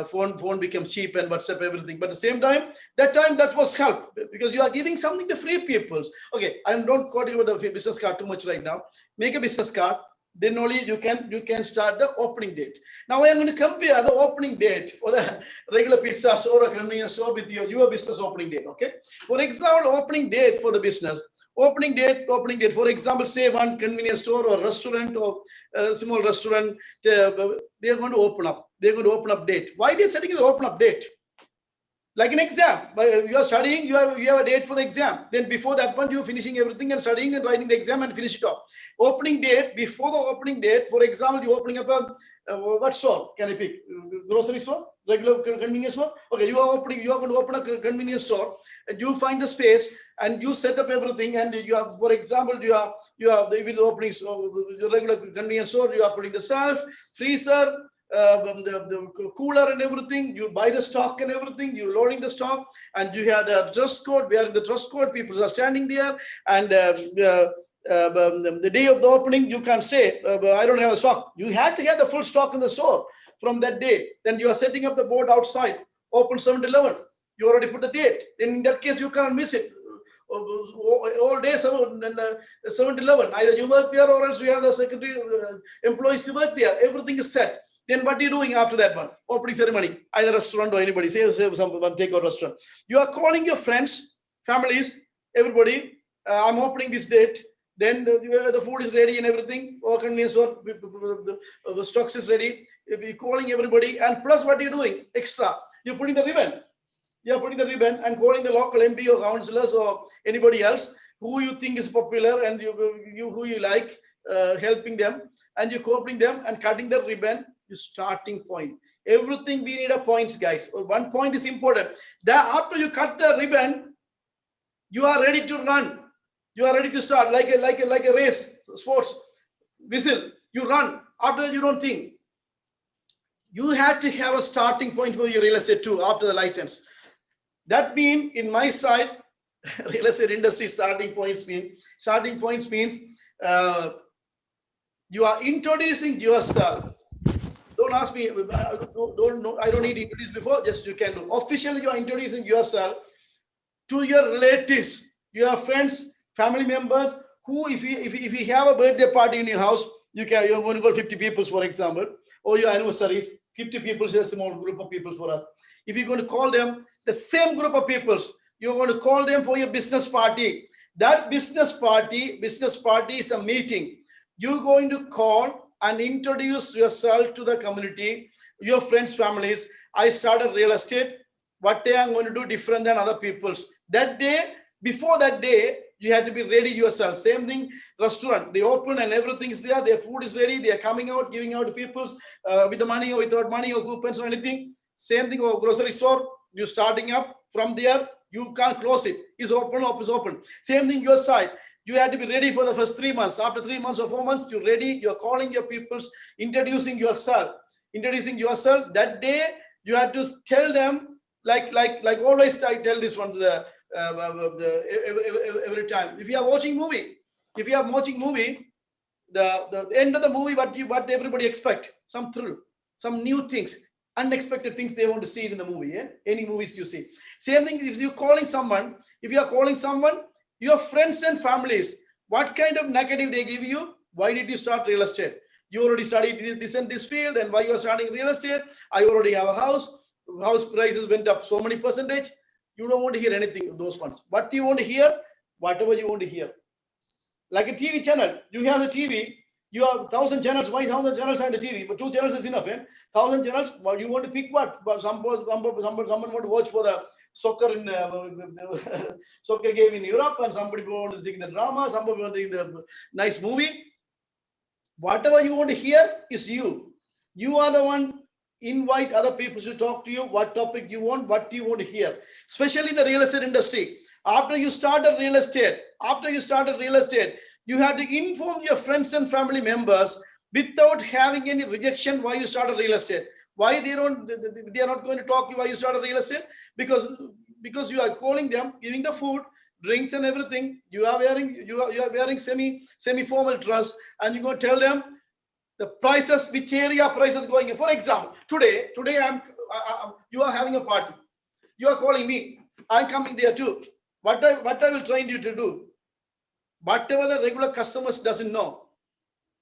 Speaker 1: phone becomes cheap and WhatsApp, everything. But at the same time, that was help because you are giving something to free people. Okay, I don't quote you about the business card too much right now. Make a business card. Then only you can start the opening date. Now I am going to compare the opening date for the regular pizza store or convenience store with your business opening date. Okay. For example, opening date for the business. Opening date. For example, say one convenience store or restaurant or small restaurant, they are going to open up. They're going to open up date. Why they setting the open up date? Like an exam, you are studying, you have a date for the exam. Then before that one, you're finishing everything and studying and writing the exam and finish it off. Opening date, before the opening date, for example, you're opening up what store? Can I pick? Grocery store? Regular convenience store? Okay, you are going to open a convenience store and you find the space and you set up everything and you have, for example, you have the opening, the regular convenience store, you are putting the shelf, freezer, the cooler and everything, you buy the stock and everything, you loading the stock, and you have the dress code. We are in the dress code, people are standing there, and the day of the opening, you can't say, I don't have a stock. You had to have the full stock in the store from that day. Then you are setting up the board outside, open 7-Eleven. You already put the date. Then in that case, you can't miss it. All day 7-Eleven. Either you work there or else you have the secretary employees to work there. Everything is set. Then what are you doing after that one? Opening ceremony, either restaurant or anybody. Say someone take a restaurant. You are calling your friends, families, everybody. I'm opening this date. Then the food is ready and everything. Or convenience store, the stocks is ready. You're calling everybody. And plus, what are you doing? Extra. You're putting the ribbon. You're putting the ribbon and calling the local MP or councillors or anybody else who you think is popular and who you like, helping them. And you're opening them and cutting the ribbon. Starting point. Everything we need a points, guys. One point is important. That after you cut the ribbon, you are ready to run. You are ready to start like a race, sports whistle. You run. After that, you don't think. You have to have a starting point for your real estate too after the license. That means in my side, real estate industry starting points means you are introducing yourself. Don't ask me, I don't need to introduce before, just you can do. Officially, you are introducing yourself to your relatives, your friends, family members, who if you have a birthday party in your house, you're going to call 50 people, for example, or your anniversaries, 50 people is a small group of people for us. If you're going to call them, the same group of people, you're going to call them for your business party. That business party is a meeting. You're going to call and introduce yourself to the community, your friends, families. I started real estate. What day I'm going to do different than other people's. That day, before that day, you have to be ready yourself. Same thing, restaurant. They open and everything is there. Their food is ready. They are coming out, giving out to people with the money or without money or coupons or anything. Same thing, or grocery store. You're starting up from there. You can't close it. It's open, is open. Same thing your side. You have to be ready for the first 3 months. After 3 months or 4 months, you're ready. You're calling your peoples, introducing yourself. That day, you have to tell them, like always I tell this one to the every time. If you are watching movie, the end of the movie, what everybody expect, some thrill, some new things, unexpected things they want to see in the movie. Any movies you see, same thing. If you are calling someone, your friends and families, what kind of negative they give you? Why did you start real estate? You already studied this and this field, and why you are starting real estate? I already have a house prices went up so many percentage. You don't want to hear anything of those ones. What do you want to hear? Whatever you want to hear. Like a TV channel, you have a TV, you have 1,000 channels. Why 1,000 channels on the TV? But 2 channels is enough. 1,000 channels. Well, you want to pick what? Someone want to watch for the soccer in soccer game in Europe, and somebody want to think the drama. Somebody want to think the nice movie. Whatever you want to hear is you. You are the one. Invite other people to talk to you. What topic you want? What do you want to hear? Especially in the real estate industry. After you started real estate, you have to inform your friends and family members without having any rejection why you started real estate. Why they are not going to talk to you why you started real estate? Because you are calling them, giving the food, drinks and everything. You are wearing semi-formal dress, and you're going to tell them the prices, which area prices going in. For example, today you are having a party. You are calling me. I'm coming there too. What I will train you to do, whatever the regular customers doesn't know,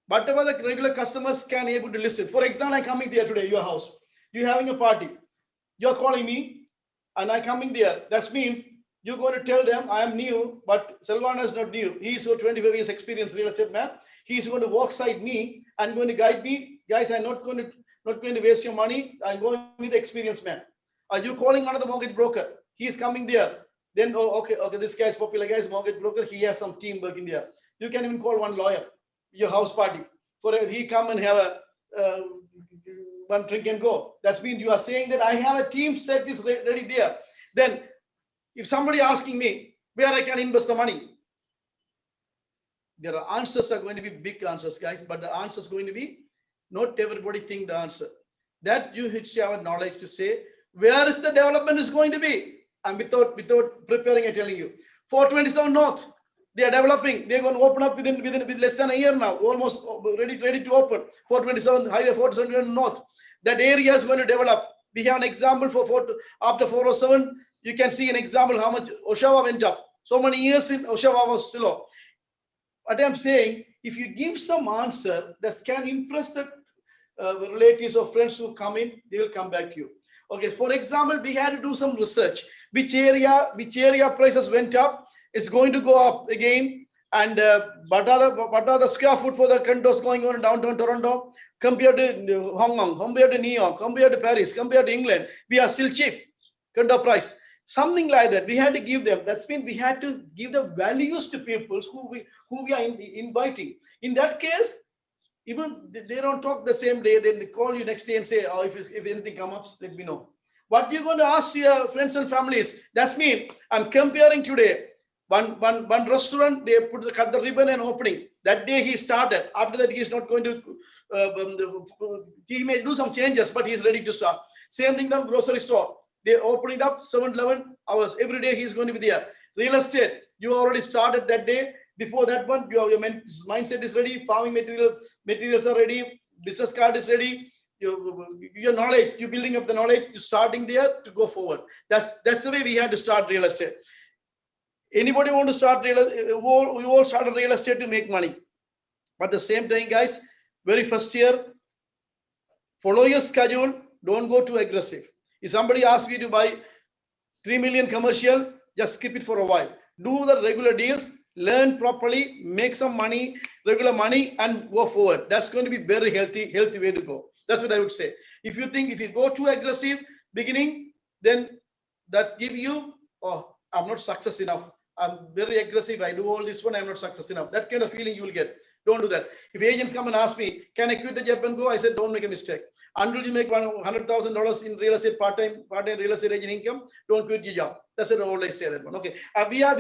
Speaker 1: whatever the regular customers can able to listen. For example, I'm coming there today, your house. You're having a party. You're calling me, and I'm coming there. That means you're going to tell them I am new, but Silvana is not new. He is so 25 years experienced real estate man. He's going to walk side me and going to guide me. Guys, I'm not going to waste your money. I'm going with the experienced man. Are you calling another mortgage broker? He is coming there. Then, okay, this guy is popular guy, is mortgage broker. He has some team working there. You can even call one lawyer, your house party. He come and have a one drink and go. That means you are saying that I have a team set this ready there. Then, if somebody asking me where I can invest the money, there are answers are going to be big answers, guys, but the answer is going to be not everybody think the answer. That you should have knowledge to say where is the development is going to be. And without preparing, I telling you, 427 North, they are developing. They're going to open up within less than a year now, almost ready to open. 427 Highway 427 North. That area is going to develop. We have an example after 407. You can see an example how much Oshawa went up. So many years in Oshawa was slow. What I'm saying, if you give some answer that can impress the relatives or friends who come in, they will come back to you. Okay, for example, we had to do some research. Which area prices went up? It's going to go up again. And what are the square foot for the condos going on in downtown Toronto compared to Hong Kong, compared to New York, compared to Paris, compared to England? We are still cheap condo price. Something like that. We had to give them. That's mean we had to give the values to people who we are inviting. In that case, even they don't talk the same day. Then they call you next day and say, "Oh, if anything comes up, let me know." What you're going to ask your friends and families? That's mean I'm comparing today. One restaurant, they cut the ribbon and opening. That day he started. After that, he's not going to. He may do some changes, but he's ready to start. Same thing done grocery store. They open it up 7-11 hours every day. He's going to be there. Real estate, you already started that day. Before that one, your mindset is ready. Farming materials are ready. Business card is ready. Your knowledge, you're building up the knowledge. You're starting there to go forward. That's the way we had to start real estate. Anybody want to start real estate? We all started real estate to make money. But at the same time, guys, very first year, follow your schedule. Don't go too aggressive. If somebody asks you to buy 3 million commercial, just skip it for a while. Do the regular deals, learn properly, make some money, regular money, and go forward. That's going to be very healthy way to go. That's what I would say. If you go too aggressive beginning, then that's give you, oh, I'm not success enough. I'm very aggressive. I do all this one. I'm not success enough. That kind of feeling you will get. Don't do that. If agents come and ask me, can I quit the job and go? I said, don't make a mistake. Until you make $100,000 in real estate, part-time real estate agent income, don't quit your job. That's what I always say that one. Okay. We are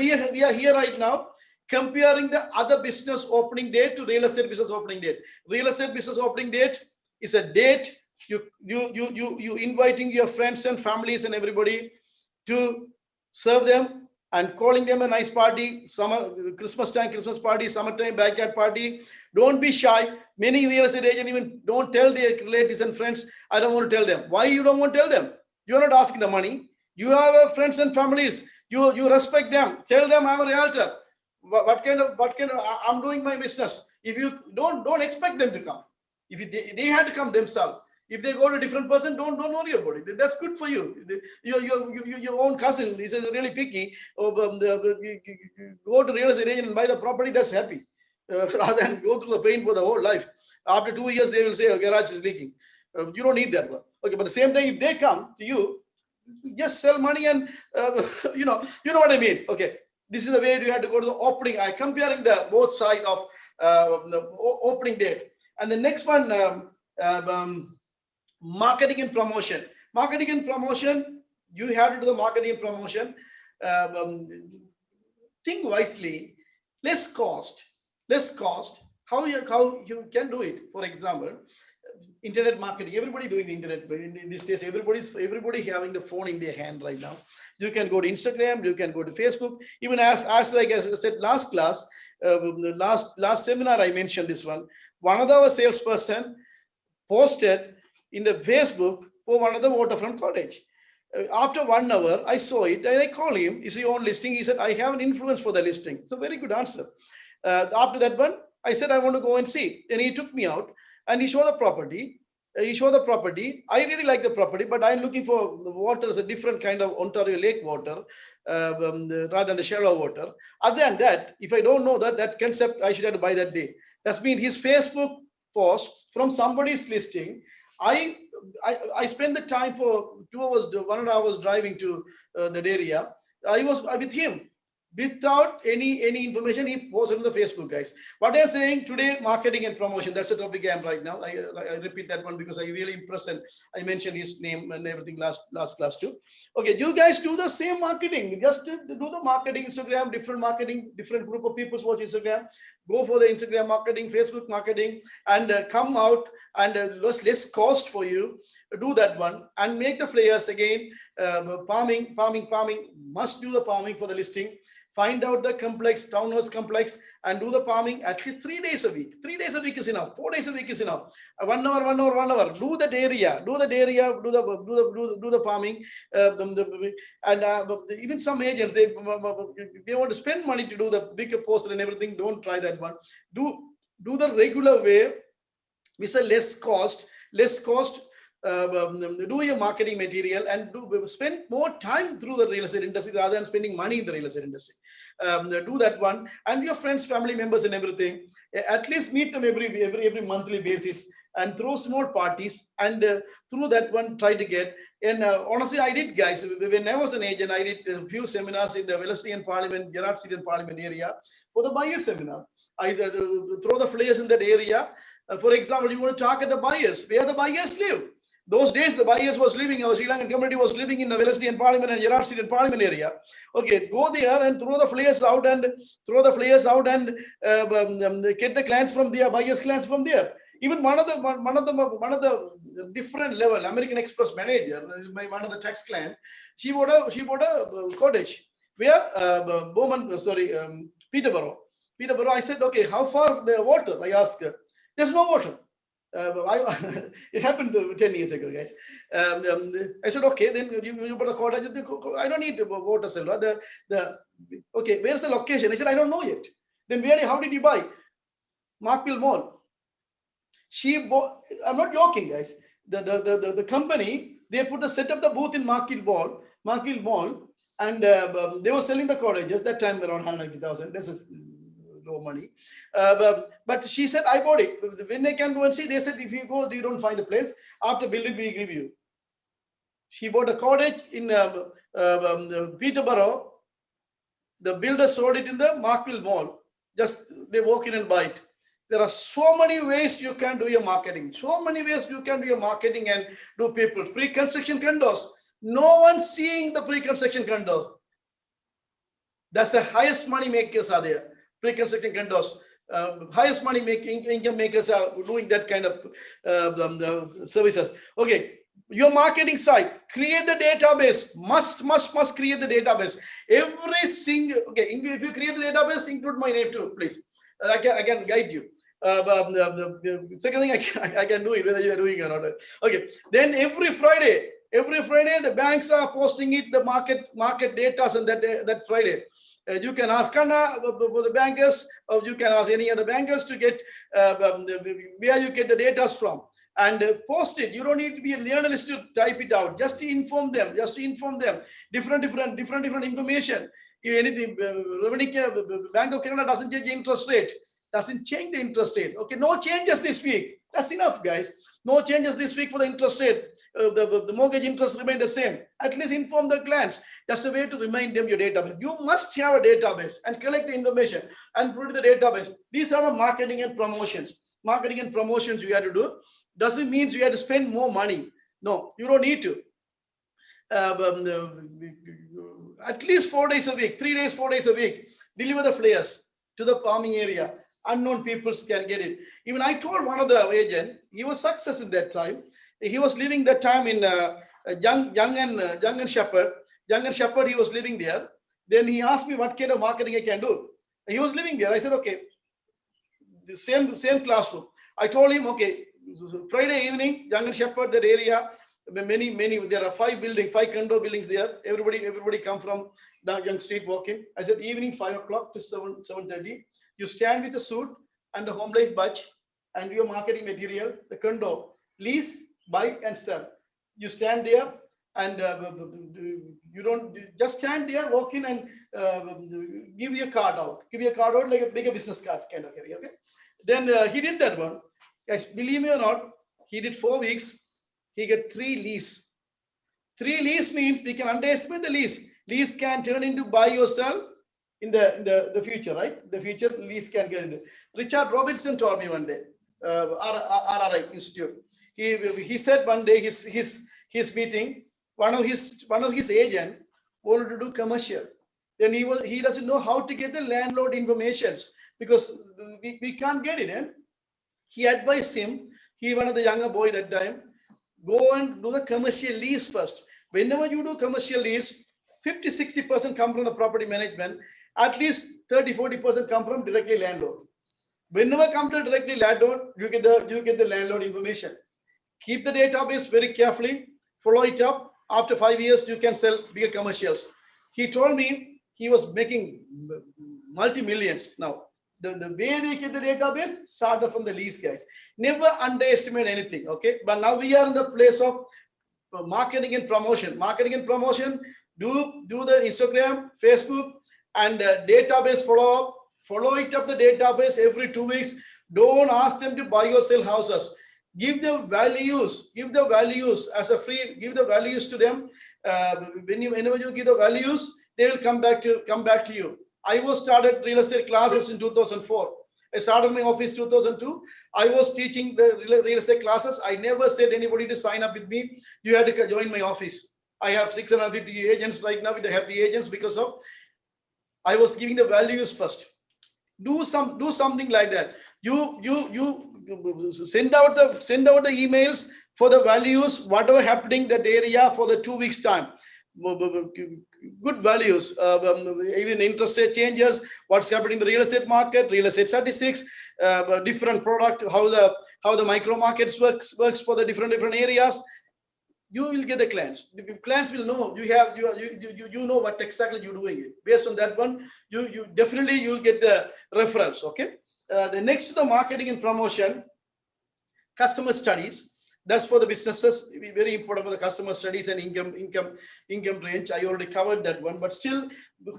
Speaker 1: here right now. comparing the other business opening date to real estate business opening date. Real estate business opening date is a date you inviting your friends and families and everybody to serve them and calling them a nice party, summer, Christmas time, Christmas party, summertime, backyard party. Don't be shy. Many real estate agents even don't tell their relatives and friends, I don't want to tell them. Why you don't want to tell them? You're not asking the money. You have friends and families. You respect them. Tell them I'm a realtor. What kind of I'm doing my business. If you don't expect them to come. If they had to come themselves. If they go to a different person, don't worry about it. That's good for you. Your own cousin is really picky. Go to real estate agent and buy the property. That's happy, rather than go through the pain for the whole life. After 2 years, they will say a garage is leaking. You don't need that one. Okay, but at the same time, if they come to you, just sell money and you know what I mean. Okay, this is the way you have to go to the opening. I comparing the both side of the opening date, and the next one. Marketing and promotion. Marketing and promotion, you have to do the marketing and promotion. Think wisely. Less cost. How you can do it. For example, internet marketing. Everybody doing the internet in these days. Everybody having the phone in their hand right now. You can go to Instagram. You can go to Facebook. Even as like I said last class, last seminar I mentioned this one. One of our salesperson posted in the Facebook for one of the waterfront cottage. After 1 hour, I saw it and I called him. Is your own listing? He said, I have an influence for the listing. It's a very good answer. After that one, I said, I want to go and see. And he took me out and he showed the property. I really like the property, but I'm looking for the water as a different kind of Ontario lake water rather than the shallow water. Other than that, if I don't know that concept, I should have to buy that day. That's been his Facebook post from somebody's listing. I spent the time for 2 hours, 1.5 hours driving to that area. I was with him without any information. He posted on the Facebook, guys. What I'm saying today, marketing and promotion. That's the topic I am right now. I repeat that one because I really impressed and I mentioned his name and everything last class too. Okay, you guys do the same marketing. Just do the marketing, Instagram, different group of people watch Instagram. Go for the Instagram marketing, Facebook marketing, and come out and less cost for you. Do that one and make the flyers again. Palming. Must do the palming for the listing. Find out the complex, townhouse complex, and do the palming at least 3 days a week. 3 days a week is enough. 4 days a week is enough. 1 hour. Do that area. Do the palming. And even some agents they want to spend money to do the bigger poster and everything. Don't try that one. Do the regular way. We say less cost. Do your marketing material and spend more time through the real estate industry rather than spending money in the real estate industry. Do that one, and your friends, family members, and everything. At least meet them every monthly basis and throw small parties. And through that one, try to get. And honestly, I did, guys. When I was an agent, I did a few seminars in the Wellesley Parliament, Gerard City Parliament area for the buyer seminar. I throw the flyers in that area. For example, you want to target the buyers. Where the buyers live. Those days, the buyers was living, our Sri Lankan community was living in the Wellesley Parliament and Gerard City Parliament area. Okay, go there and throw the flyers out and get the clients from there, buyers clients from there. Even one of the different level American Express manager, one of the tax client, she bought a cottage where Peterborough. I said, okay, how far the water? I asked her. There's no water. It happened 10 years ago, guys. I said, okay, then you put a cottage. I don't need water, Selva. Okay, where's the location? I said, I don't know yet. Then how did you buy? Markville Mall. She bought. I'm not joking, guys. The company, they set up the booth in Markville Mall, and they were selling the cottages that time around 190,000. This is low money, but she said, I bought it. When they can go and see, they said, if you go, you don't find the place. After building, we give you. She bought a cottage in Peterborough. The builder sold it in the Markville Mall. Just they walk in and buy it. There are so many ways you can do your marketing. So many ways you can do your marketing and do people. Pre-construction condos. No one seeing the pre-construction condos. That's the highest money makers are there. pre-construction condos. Highest money making income makers are doing that kind of the services. Okay, your marketing site, create the database. Must create the database. Every single, okay, if you create the database, include my name too, please. I can guide you. The second thing, I can do it whether you are doing it or not. Okay, then every Friday the banks are posting it, the market data, and that Friday. You can ask Anna for the bankers, or you can ask any other bankers to get where you get the data from, and post it. You don't need to be a journalist to type it out. Just to inform them. Different information. If anything, Bank of Canada doesn't change the interest rate. Okay, no changes this week. That's enough, guys. No changes this week for the interest rate. The mortgage interest remain the same. At least inform the clients. That's a way to remind them your database. You must have a database and collect the information and put it in the database. These are the marketing and promotions. Marketing and promotions you have to do. Doesn't mean you have to spend more money. No, you don't need to. At least 4 days a week, 3 days, 4 days a week, deliver the flyers to the farming area. Unknown people can get it. Even I told one of the agent, he was success in that time. He was living that time in Young and Shepherd. Young and Shepherd, he was living there. Then he asked me what kind of marketing I can do. He was living there. I said, okay, the same classroom. I told him, okay, Friday evening, Young and Shepherd, that area, many, there are 5 condo buildings there. Everybody come from the Young Street walking. I said, evening 5 o'clock to 7:30. You stand with a suit and the home life badge and your marketing material, the condo, lease, buy and sell. You stand there and you don't just stand there, walk in and give your card out. Give your card out like a bigger business card kind of area. Okay. Then he did that one. Guys, believe me or not, he did 4 weeks. He got 3 lease. 3 lease means we can underestimate the lease. Lease can turn into buy or sell in the future, right? The future lease can get into. Richard Robinson told me one day, RRI Institute. He said one day his meeting, one of his agent wanted to do commercial. Then he doesn't know how to get the landlord informations because we can't get it. And he advised him, he one of the younger boy that time, go and do the commercial lease first. Whenever you do commercial lease, 50-60% come from the property management, at least 30-40% come from directly landlord. Whenever come to directly landlord, you get the landlord information. Keep the database very carefully, follow it up. After 5 years, you can sell bigger commercials. He told me he was making multi-millions now. The way they get the database started from the lease, guys. Never underestimate anything, okay? But now we are in the place of marketing and promotion. Marketing and promotion, do the Instagram, Facebook, and database follow-up. Follow it up the database every 2 weeks. Don't ask them to buy or sell houses. Give the values. Give the values as a free. Give the values to them. Whenever you give the values, they will come back to you. I was started real estate classes in 2004. I started my office 2002. I was teaching the real estate classes. I never said anybody to sign up with me. You had to join my office. I have 650 agents right now with the happy agents because of I was giving the values first. Do something like that. You send out the emails for the values, whatever happening that area for the 2 weeks time. Good values, even interest rate changes, what's happening in the real estate market, real estate statistics, different product, how the micro markets works for the different areas. You will get the clients. The clients will know you know what exactly you're doing it. Based on that one, you definitely you'll get the referrals. Okay. The next to the marketing and promotion, customer studies. That's for the businesses. Very important for the customer studies and income range. I already covered that one, but still,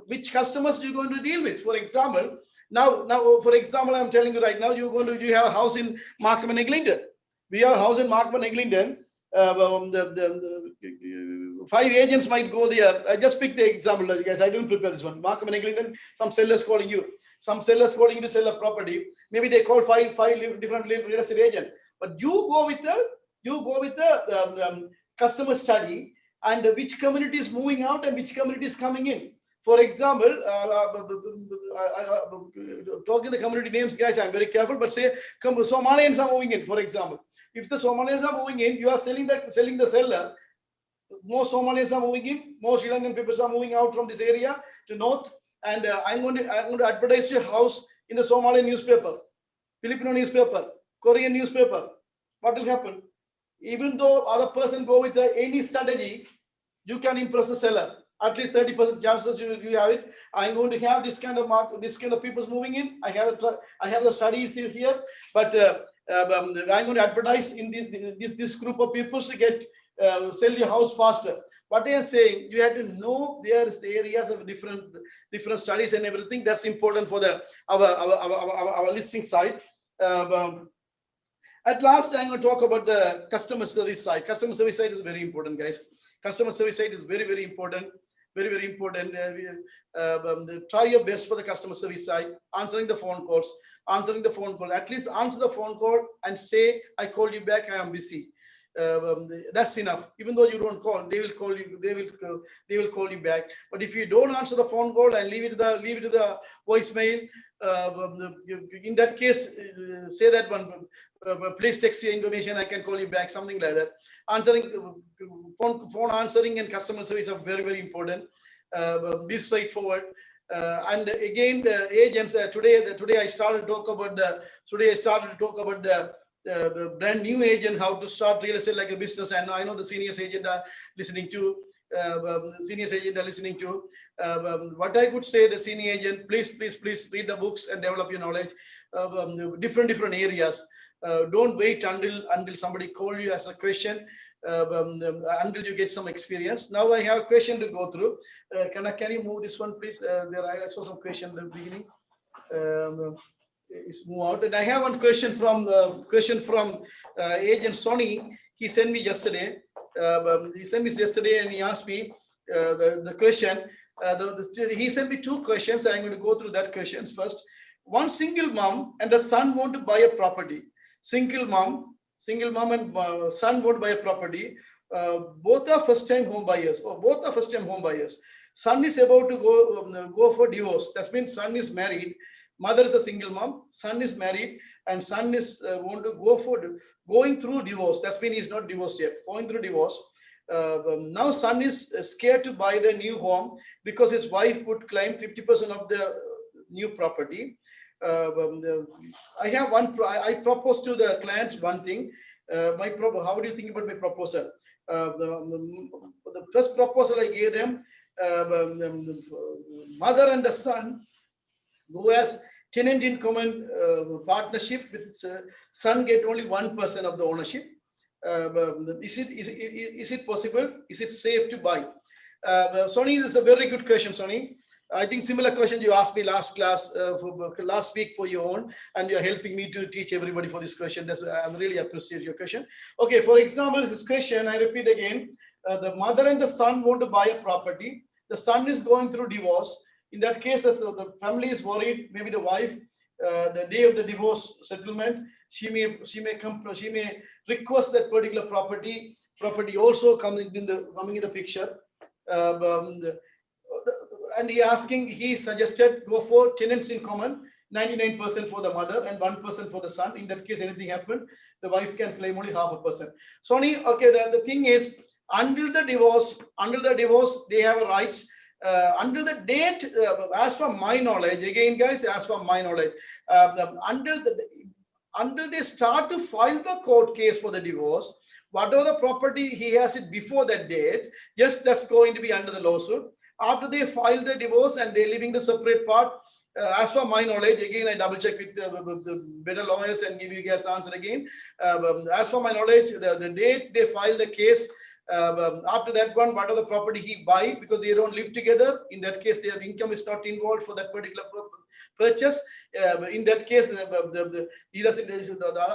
Speaker 1: which customers you're going to deal with? For example, now, for example, I'm telling you right now, you have a house in Markham and Eglinton. We have a house in Markham and Eglinton. The 5 agents might go there. I just pick the example, guys. I didn't prepare this one. Markham and Eglinton, some sellers calling you. Some sellers calling you to sell a property. Maybe they call five different real estate agents. But you go with the customer study and which community is moving out and which community is coming in. For example, talking the community names, guys, I'm very careful, but say Somalians are moving in, for example. If the Somalians are moving in, you are selling the seller. More Somalians are moving in, more Sri Lankan people are moving out from this area to north, and I'm going to advertise your house in the Somali newspaper, Filipino newspaper, Korean newspaper. What will happen? Even though other person go with any strategy, you can impress the seller. At least 30% chances you have it. I'm going to have this kind of people moving in. I have the studies here, but I'm going to advertise in this group of people to get sell your house faster. What I am saying, you have to know where is the areas of different studies and everything. That's important for our listing side. At last, I'm going to talk about the customer service side. Customer service side is very important, guys. Customer service side is very, very important. Very, very important. Try your best for the customer service side. Answering the phone calls. At least answer the phone call and say, I called you back, I am busy. That's enough. Even though you don't call, they will call you. They will call you back. But if you don't answer the phone call and leave it to the voicemail, in that case, say that one. Please text your information. I can call you back. Something like that. Answering phone answering and customer service are very, very important. Be straightforward. And again, the agents today I started to talk about the brand new agent, how to start real estate like a business. And I know the seniors agent are listening to. What I could say, the senior agent, please read the books and develop your knowledge. Different areas. Don't wait until somebody calls you as a question. Until you get some experience. Now I have a question to go through. Can you move this one, please? I saw some question in the beginning. It's move out, and I have one question from agent Sony. He sent me yesterday. And he asked me the question. He sent me two questions. I'm going to go through that questions first. One single mom and a son want to buy a property. Single mom and son want to buy a property. Both are first-time home buyers. Son is about to go for divorce. That means son is married. Mother is a single mom. Son is married, and son is want to going through divorce. That means he's not divorced yet. Going through divorce. Now son is scared to buy the new home because his wife would claim 50% of the new property. I propose to the clients one thing. How do you think about my proposal? The first proposal I gave them, mother and the son who has tenant in common partnership with son get only 1% of the ownership. Is it possible? Is it safe to buy? Sonny, this is a very good question, Sonny. I think similar question you asked me last week for your own, and you're helping me to teach everybody for this question. I really appreciate your question. Okay, for example, this question, I repeat again, the mother and the son want to buy a property. The son is going through divorce. In that case, the family is worried. Maybe the wife, the day of the divorce settlement, she may request that particular property also coming in the picture. And he suggested go for tenants in common, 99% for the mother and 1% for the son. In that case, anything happened, the wife can claim only 0.5%. Sonny, okay, the thing is, until the divorce, they have rights. Until the date, as for my knowledge, again, guys, until they start to file the court case for the divorce, whatever the property he has it before that date, yes, that's going to be under the lawsuit. After they file the divorce and they're leaving the separate part, as for my knowledge, again, I double check with the better lawyers and give you guys answer again. As for my knowledge, the date they file the case, after that one, what are the property he buy, because they don't live together. In that case, their income is not involved for that particular purchase. In that case, the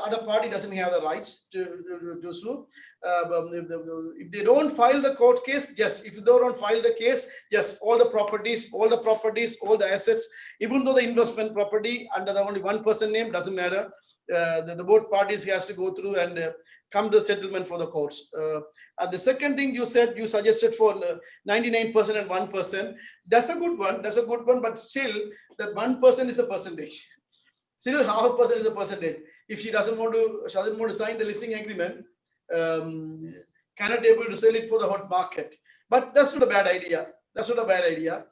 Speaker 1: other party doesn't have the rights to sue. If they don't file the court case, yes. If they don't file the case, yes. All the properties, all the assets, even though the investment property under the only 1% name, doesn't matter. the both parties has to go through and come to settlement for the courts. And the second thing you said, you suggested for 99% and 1%. That's a good one. That's a good one. But still, that 1% is a percentage. Still, 0.5% is a percentage. If she doesn't want to sign the listing agreement, cannot able to sell it for the hot market. But that's not a bad idea. That's not a bad idea.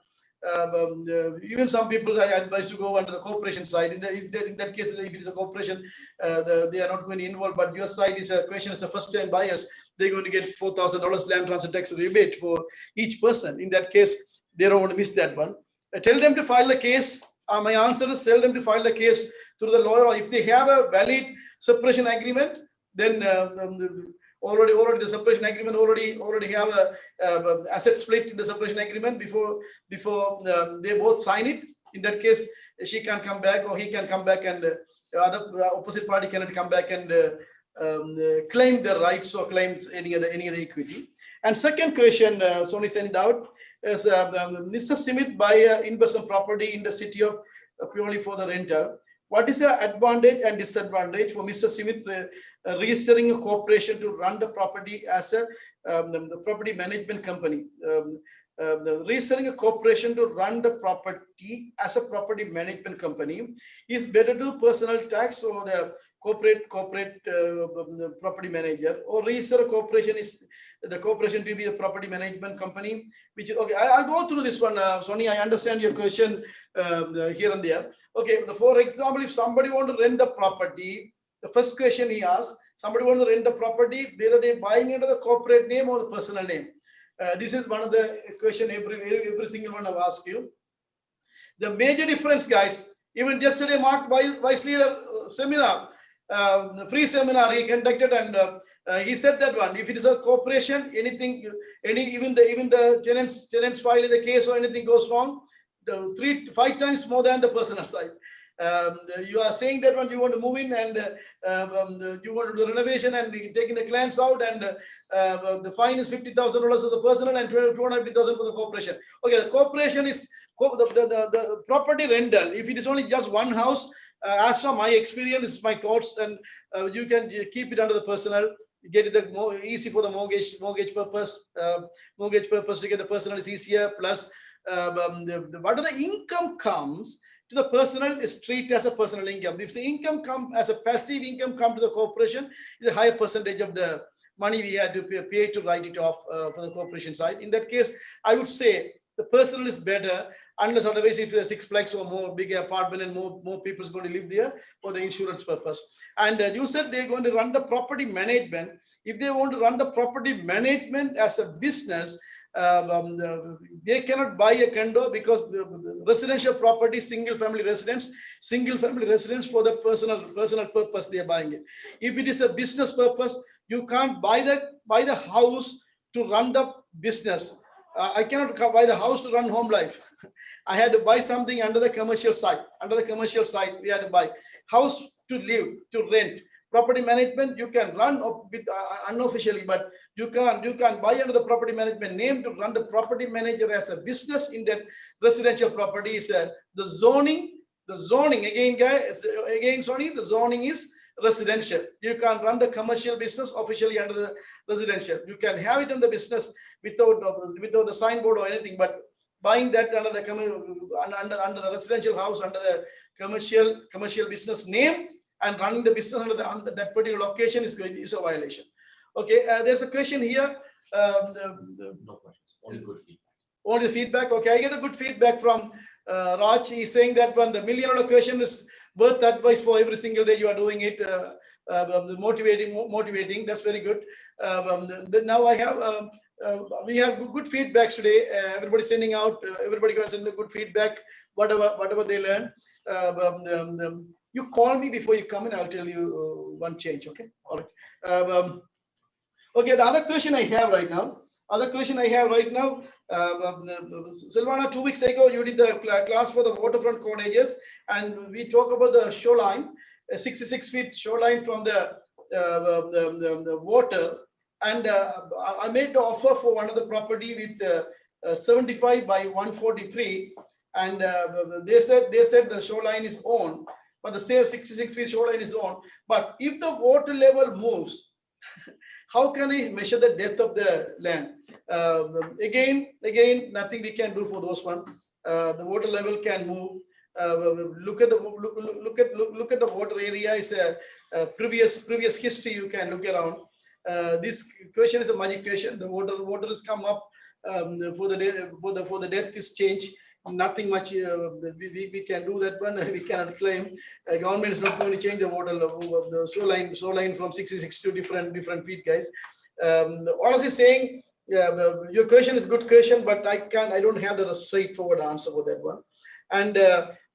Speaker 1: Even some people I advise to go under the corporation side. In that case, if it is a corporation, they are not going to involve. But your side is a question is a first-time buyers. They're going to get $4,000 land transfer tax rebate for each person. In that case, they don't want to miss that one. Tell them to file the case. My answer is tell them to file the case through the lawyer. If they have a valid separation agreement, then already the separation agreement already have a asset split in the separation agreement before they both sign it. In that case, she can come back or he can come back, and other opposite party cannot come back and claim their rights or claims any other equity. And second question, Sony sent out is Mr. Simit buy investment property in the city of purely for the rental. What is the advantage and disadvantage for Mr. Simit registering a corporation to run the property as a the property management company? Registering a corporation to run the property as a property management company is better to personal tax or the corporate property manager, or register a corporation is the corporation to be a property management company, which is okay. I'll go through this one, Sonny. I understand your question here and there. Okay, for example, if somebody want to rent the property, the first question he asked, somebody want to rent the property, whether they're buying under the corporate name or the personal name. This is one of the question every single one I've asked you. The major difference, guys, even yesterday Mark Vice Leader seminar, free seminar he conducted, and he said that one, if it is a corporation, anything, even the tenants file in the case or anything goes wrong, 3 to 5 times more than the personal side. You are saying that when you want to move in and you want to do renovation and taking the clients out, and the fine is $50,000 of the personal and $250,000 for the corporation. Okay, the corporation is the property rental. If it is only just one house, as from my experience, my thoughts, and you can keep it under the personal. Get it more easy for the mortgage purpose. Mortgage purpose to get the personal is easier. Plus, whatever the income comes to the personal is treated as a personal income. If the income come as a passive income come to the corporation, is a higher percentage of the money we had to pay to write it off for the corporation side. In that case, I would say the personal is better, unless otherwise if there's 6 or more bigger apartment and more people is going to live there for the insurance purpose. And you said they're going to run the property management. If they want to run the property management as a business, they cannot buy a condo, because the residential property, single family residence for the personal purpose they are buying it. If it is a business purpose, you can't buy the house to run the business. I cannot buy the house to run home life. I had to buy something under the commercial side. Under the commercial side, we had to buy house to live, to rent. Property management you can run with unofficially, but you can't buy under the property management name to run the property manager as a business in that residential property. Is the zoning again, guys, Sony, the zoning is residential. You can't run the commercial business officially under the residential. You can have it under business without the signboard or anything, but buying that under the residential house under the commercial business name and running the business under that particular location is a violation. Okay, there's a question here.
Speaker 3: No questions, only good feedback. Only
Speaker 1: the feedback. Okay, I get a good feedback from Raj. He's saying that when the $1 million question is worth advice for every single day you are doing it, motivating. That's very good. Now I have. We have good feedbacks today. Everybody sending out. Everybody going to send the good feedback. Whatever they learn. You call me before you come in. I'll tell you one change. Okay. All right. Okay. The other question I have right now. Silvana, 2 weeks ago you did the class for the waterfront cottages, and we talk about the shoreline, 66 feet shoreline from the water. And I made the offer for one of the property with 75 by 143, and they said the shoreline is owned. but the same 66 feet shoreline is on. But if the water level moves, how can we measure the depth of the land? Again, nothing we can do for those one. The water level can move. Look at the water area is a previous history. You can look around. This question is a magic question. The water has come up for the depth is changed. Nothing much we can do that one. We cannot claim. Government is not going to change the water the shoreline from 66 to different feet, guys. Honestly saying, your question is a good question, but I don't have the straightforward answer for that one. And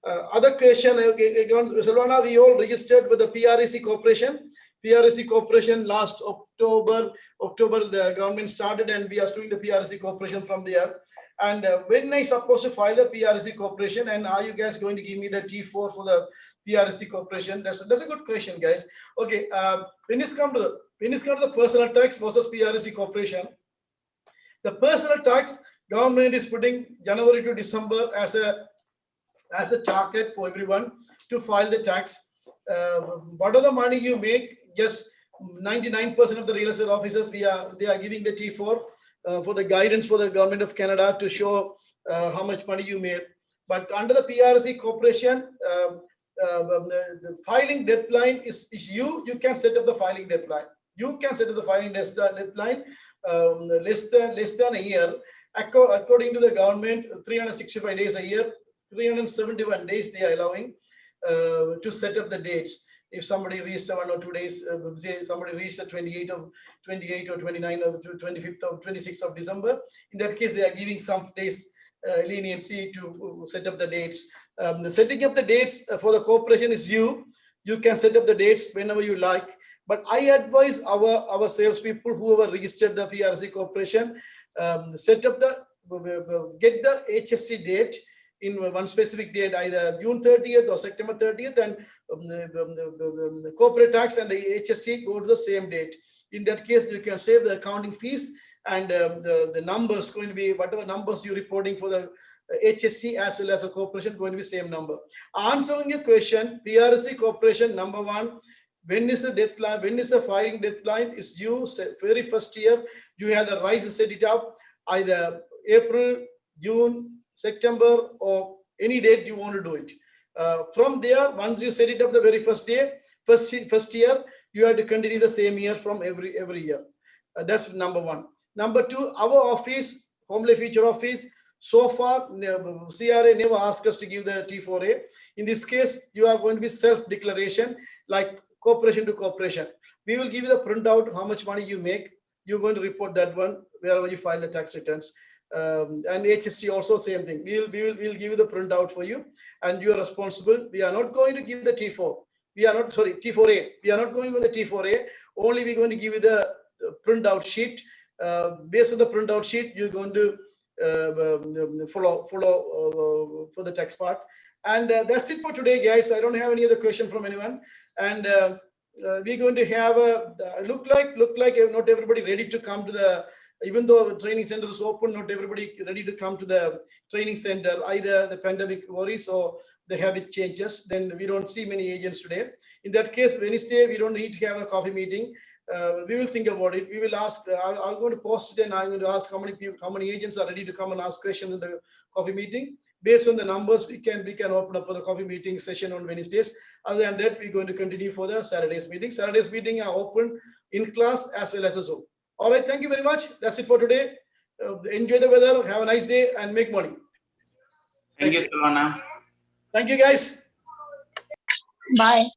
Speaker 1: other question, Silvana, we all registered with the PREC Corporation. PREC Corporation last October the government started, and we are doing the PREC Corporation from there. And when I supposed to file the PREC Corporation, and are you guys going to give me the T4 for the PREC Corporation? That's a good question, guys. Okay, when it's come to the personal tax versus PREC Corporation, the personal tax government is putting January to December as a target for everyone to file the tax. Whatever the money you make, just 99% of the real estate officers, they are giving the T4 for the guidance for the government of Canada to show how much money you made. But under the PREC Corporation, the filing deadline is you can set up the filing deadline. You can set up the filing deadline less than a year. According to the government, 365 days a year, 371 days they are allowing to set up the dates. If somebody reached 1 or 2 days, say somebody reached the 28 or 29 or 25th or 26th of December, in that case, they are giving some days leniency to set up the dates. Setting up the dates for the corporation is you can set up the dates whenever you like. But I advise our salespeople who have registered the PREC Corporation, set up get the HST date in one specific date, either June 30th or September 30th, and the corporate tax and the HST go to the same date. In that case, you can save the accounting fees, and the numbers going to be whatever numbers you're reporting for the HST as well as a corporation going to be same number. Answering your question, PREC Corporation, number one, when is the deadline? When is the filing deadline? Is you very first year you have the right to set it up either April, June, September, or any date you want to do it. From there, once you set it up the very first year, you have to continue the same year from every year. That's number one. Number two, our office, Homely Feature Office, so far CRA never asked us to give the T4A. In this case, you are going to be self-declaration like corporation to corporation. We will give you the printout how much money you make. You're going to report that one wherever you file the tax returns. And HST also same thing. We'll give you the printout for you, and you are responsible. We are not going to give the T4. T4A. We are not going with the T4A. Only we're going to give you the printout sheet. Based on the printout sheet, you're going to follow for the tax part. And that's it for today, guys. I don't have any other question from anyone. And we're going to have look like not everybody ready to come to the. Even though the training center is open, not everybody ready to come to the training center. Either the pandemic worries or the habit changes. Then we don't see many agents today. In that case, Wednesday, we don't need to have a coffee meeting. We will think about it. We will ask. I'm going to post it, and I'm going to ask how many agents are ready to come and ask questions in the coffee meeting. Based on the numbers, we can open up for the coffee meeting session on Wednesdays. Other than that, we're going to continue for the Saturdays meeting. Saturdays meeting are open in class as well as a Zoom. All right, thank you very much. That's it for today. Enjoy the weather, have a nice day, and make money.
Speaker 4: Thank you, Silvana.
Speaker 1: Thank you, guys.
Speaker 2: Bye.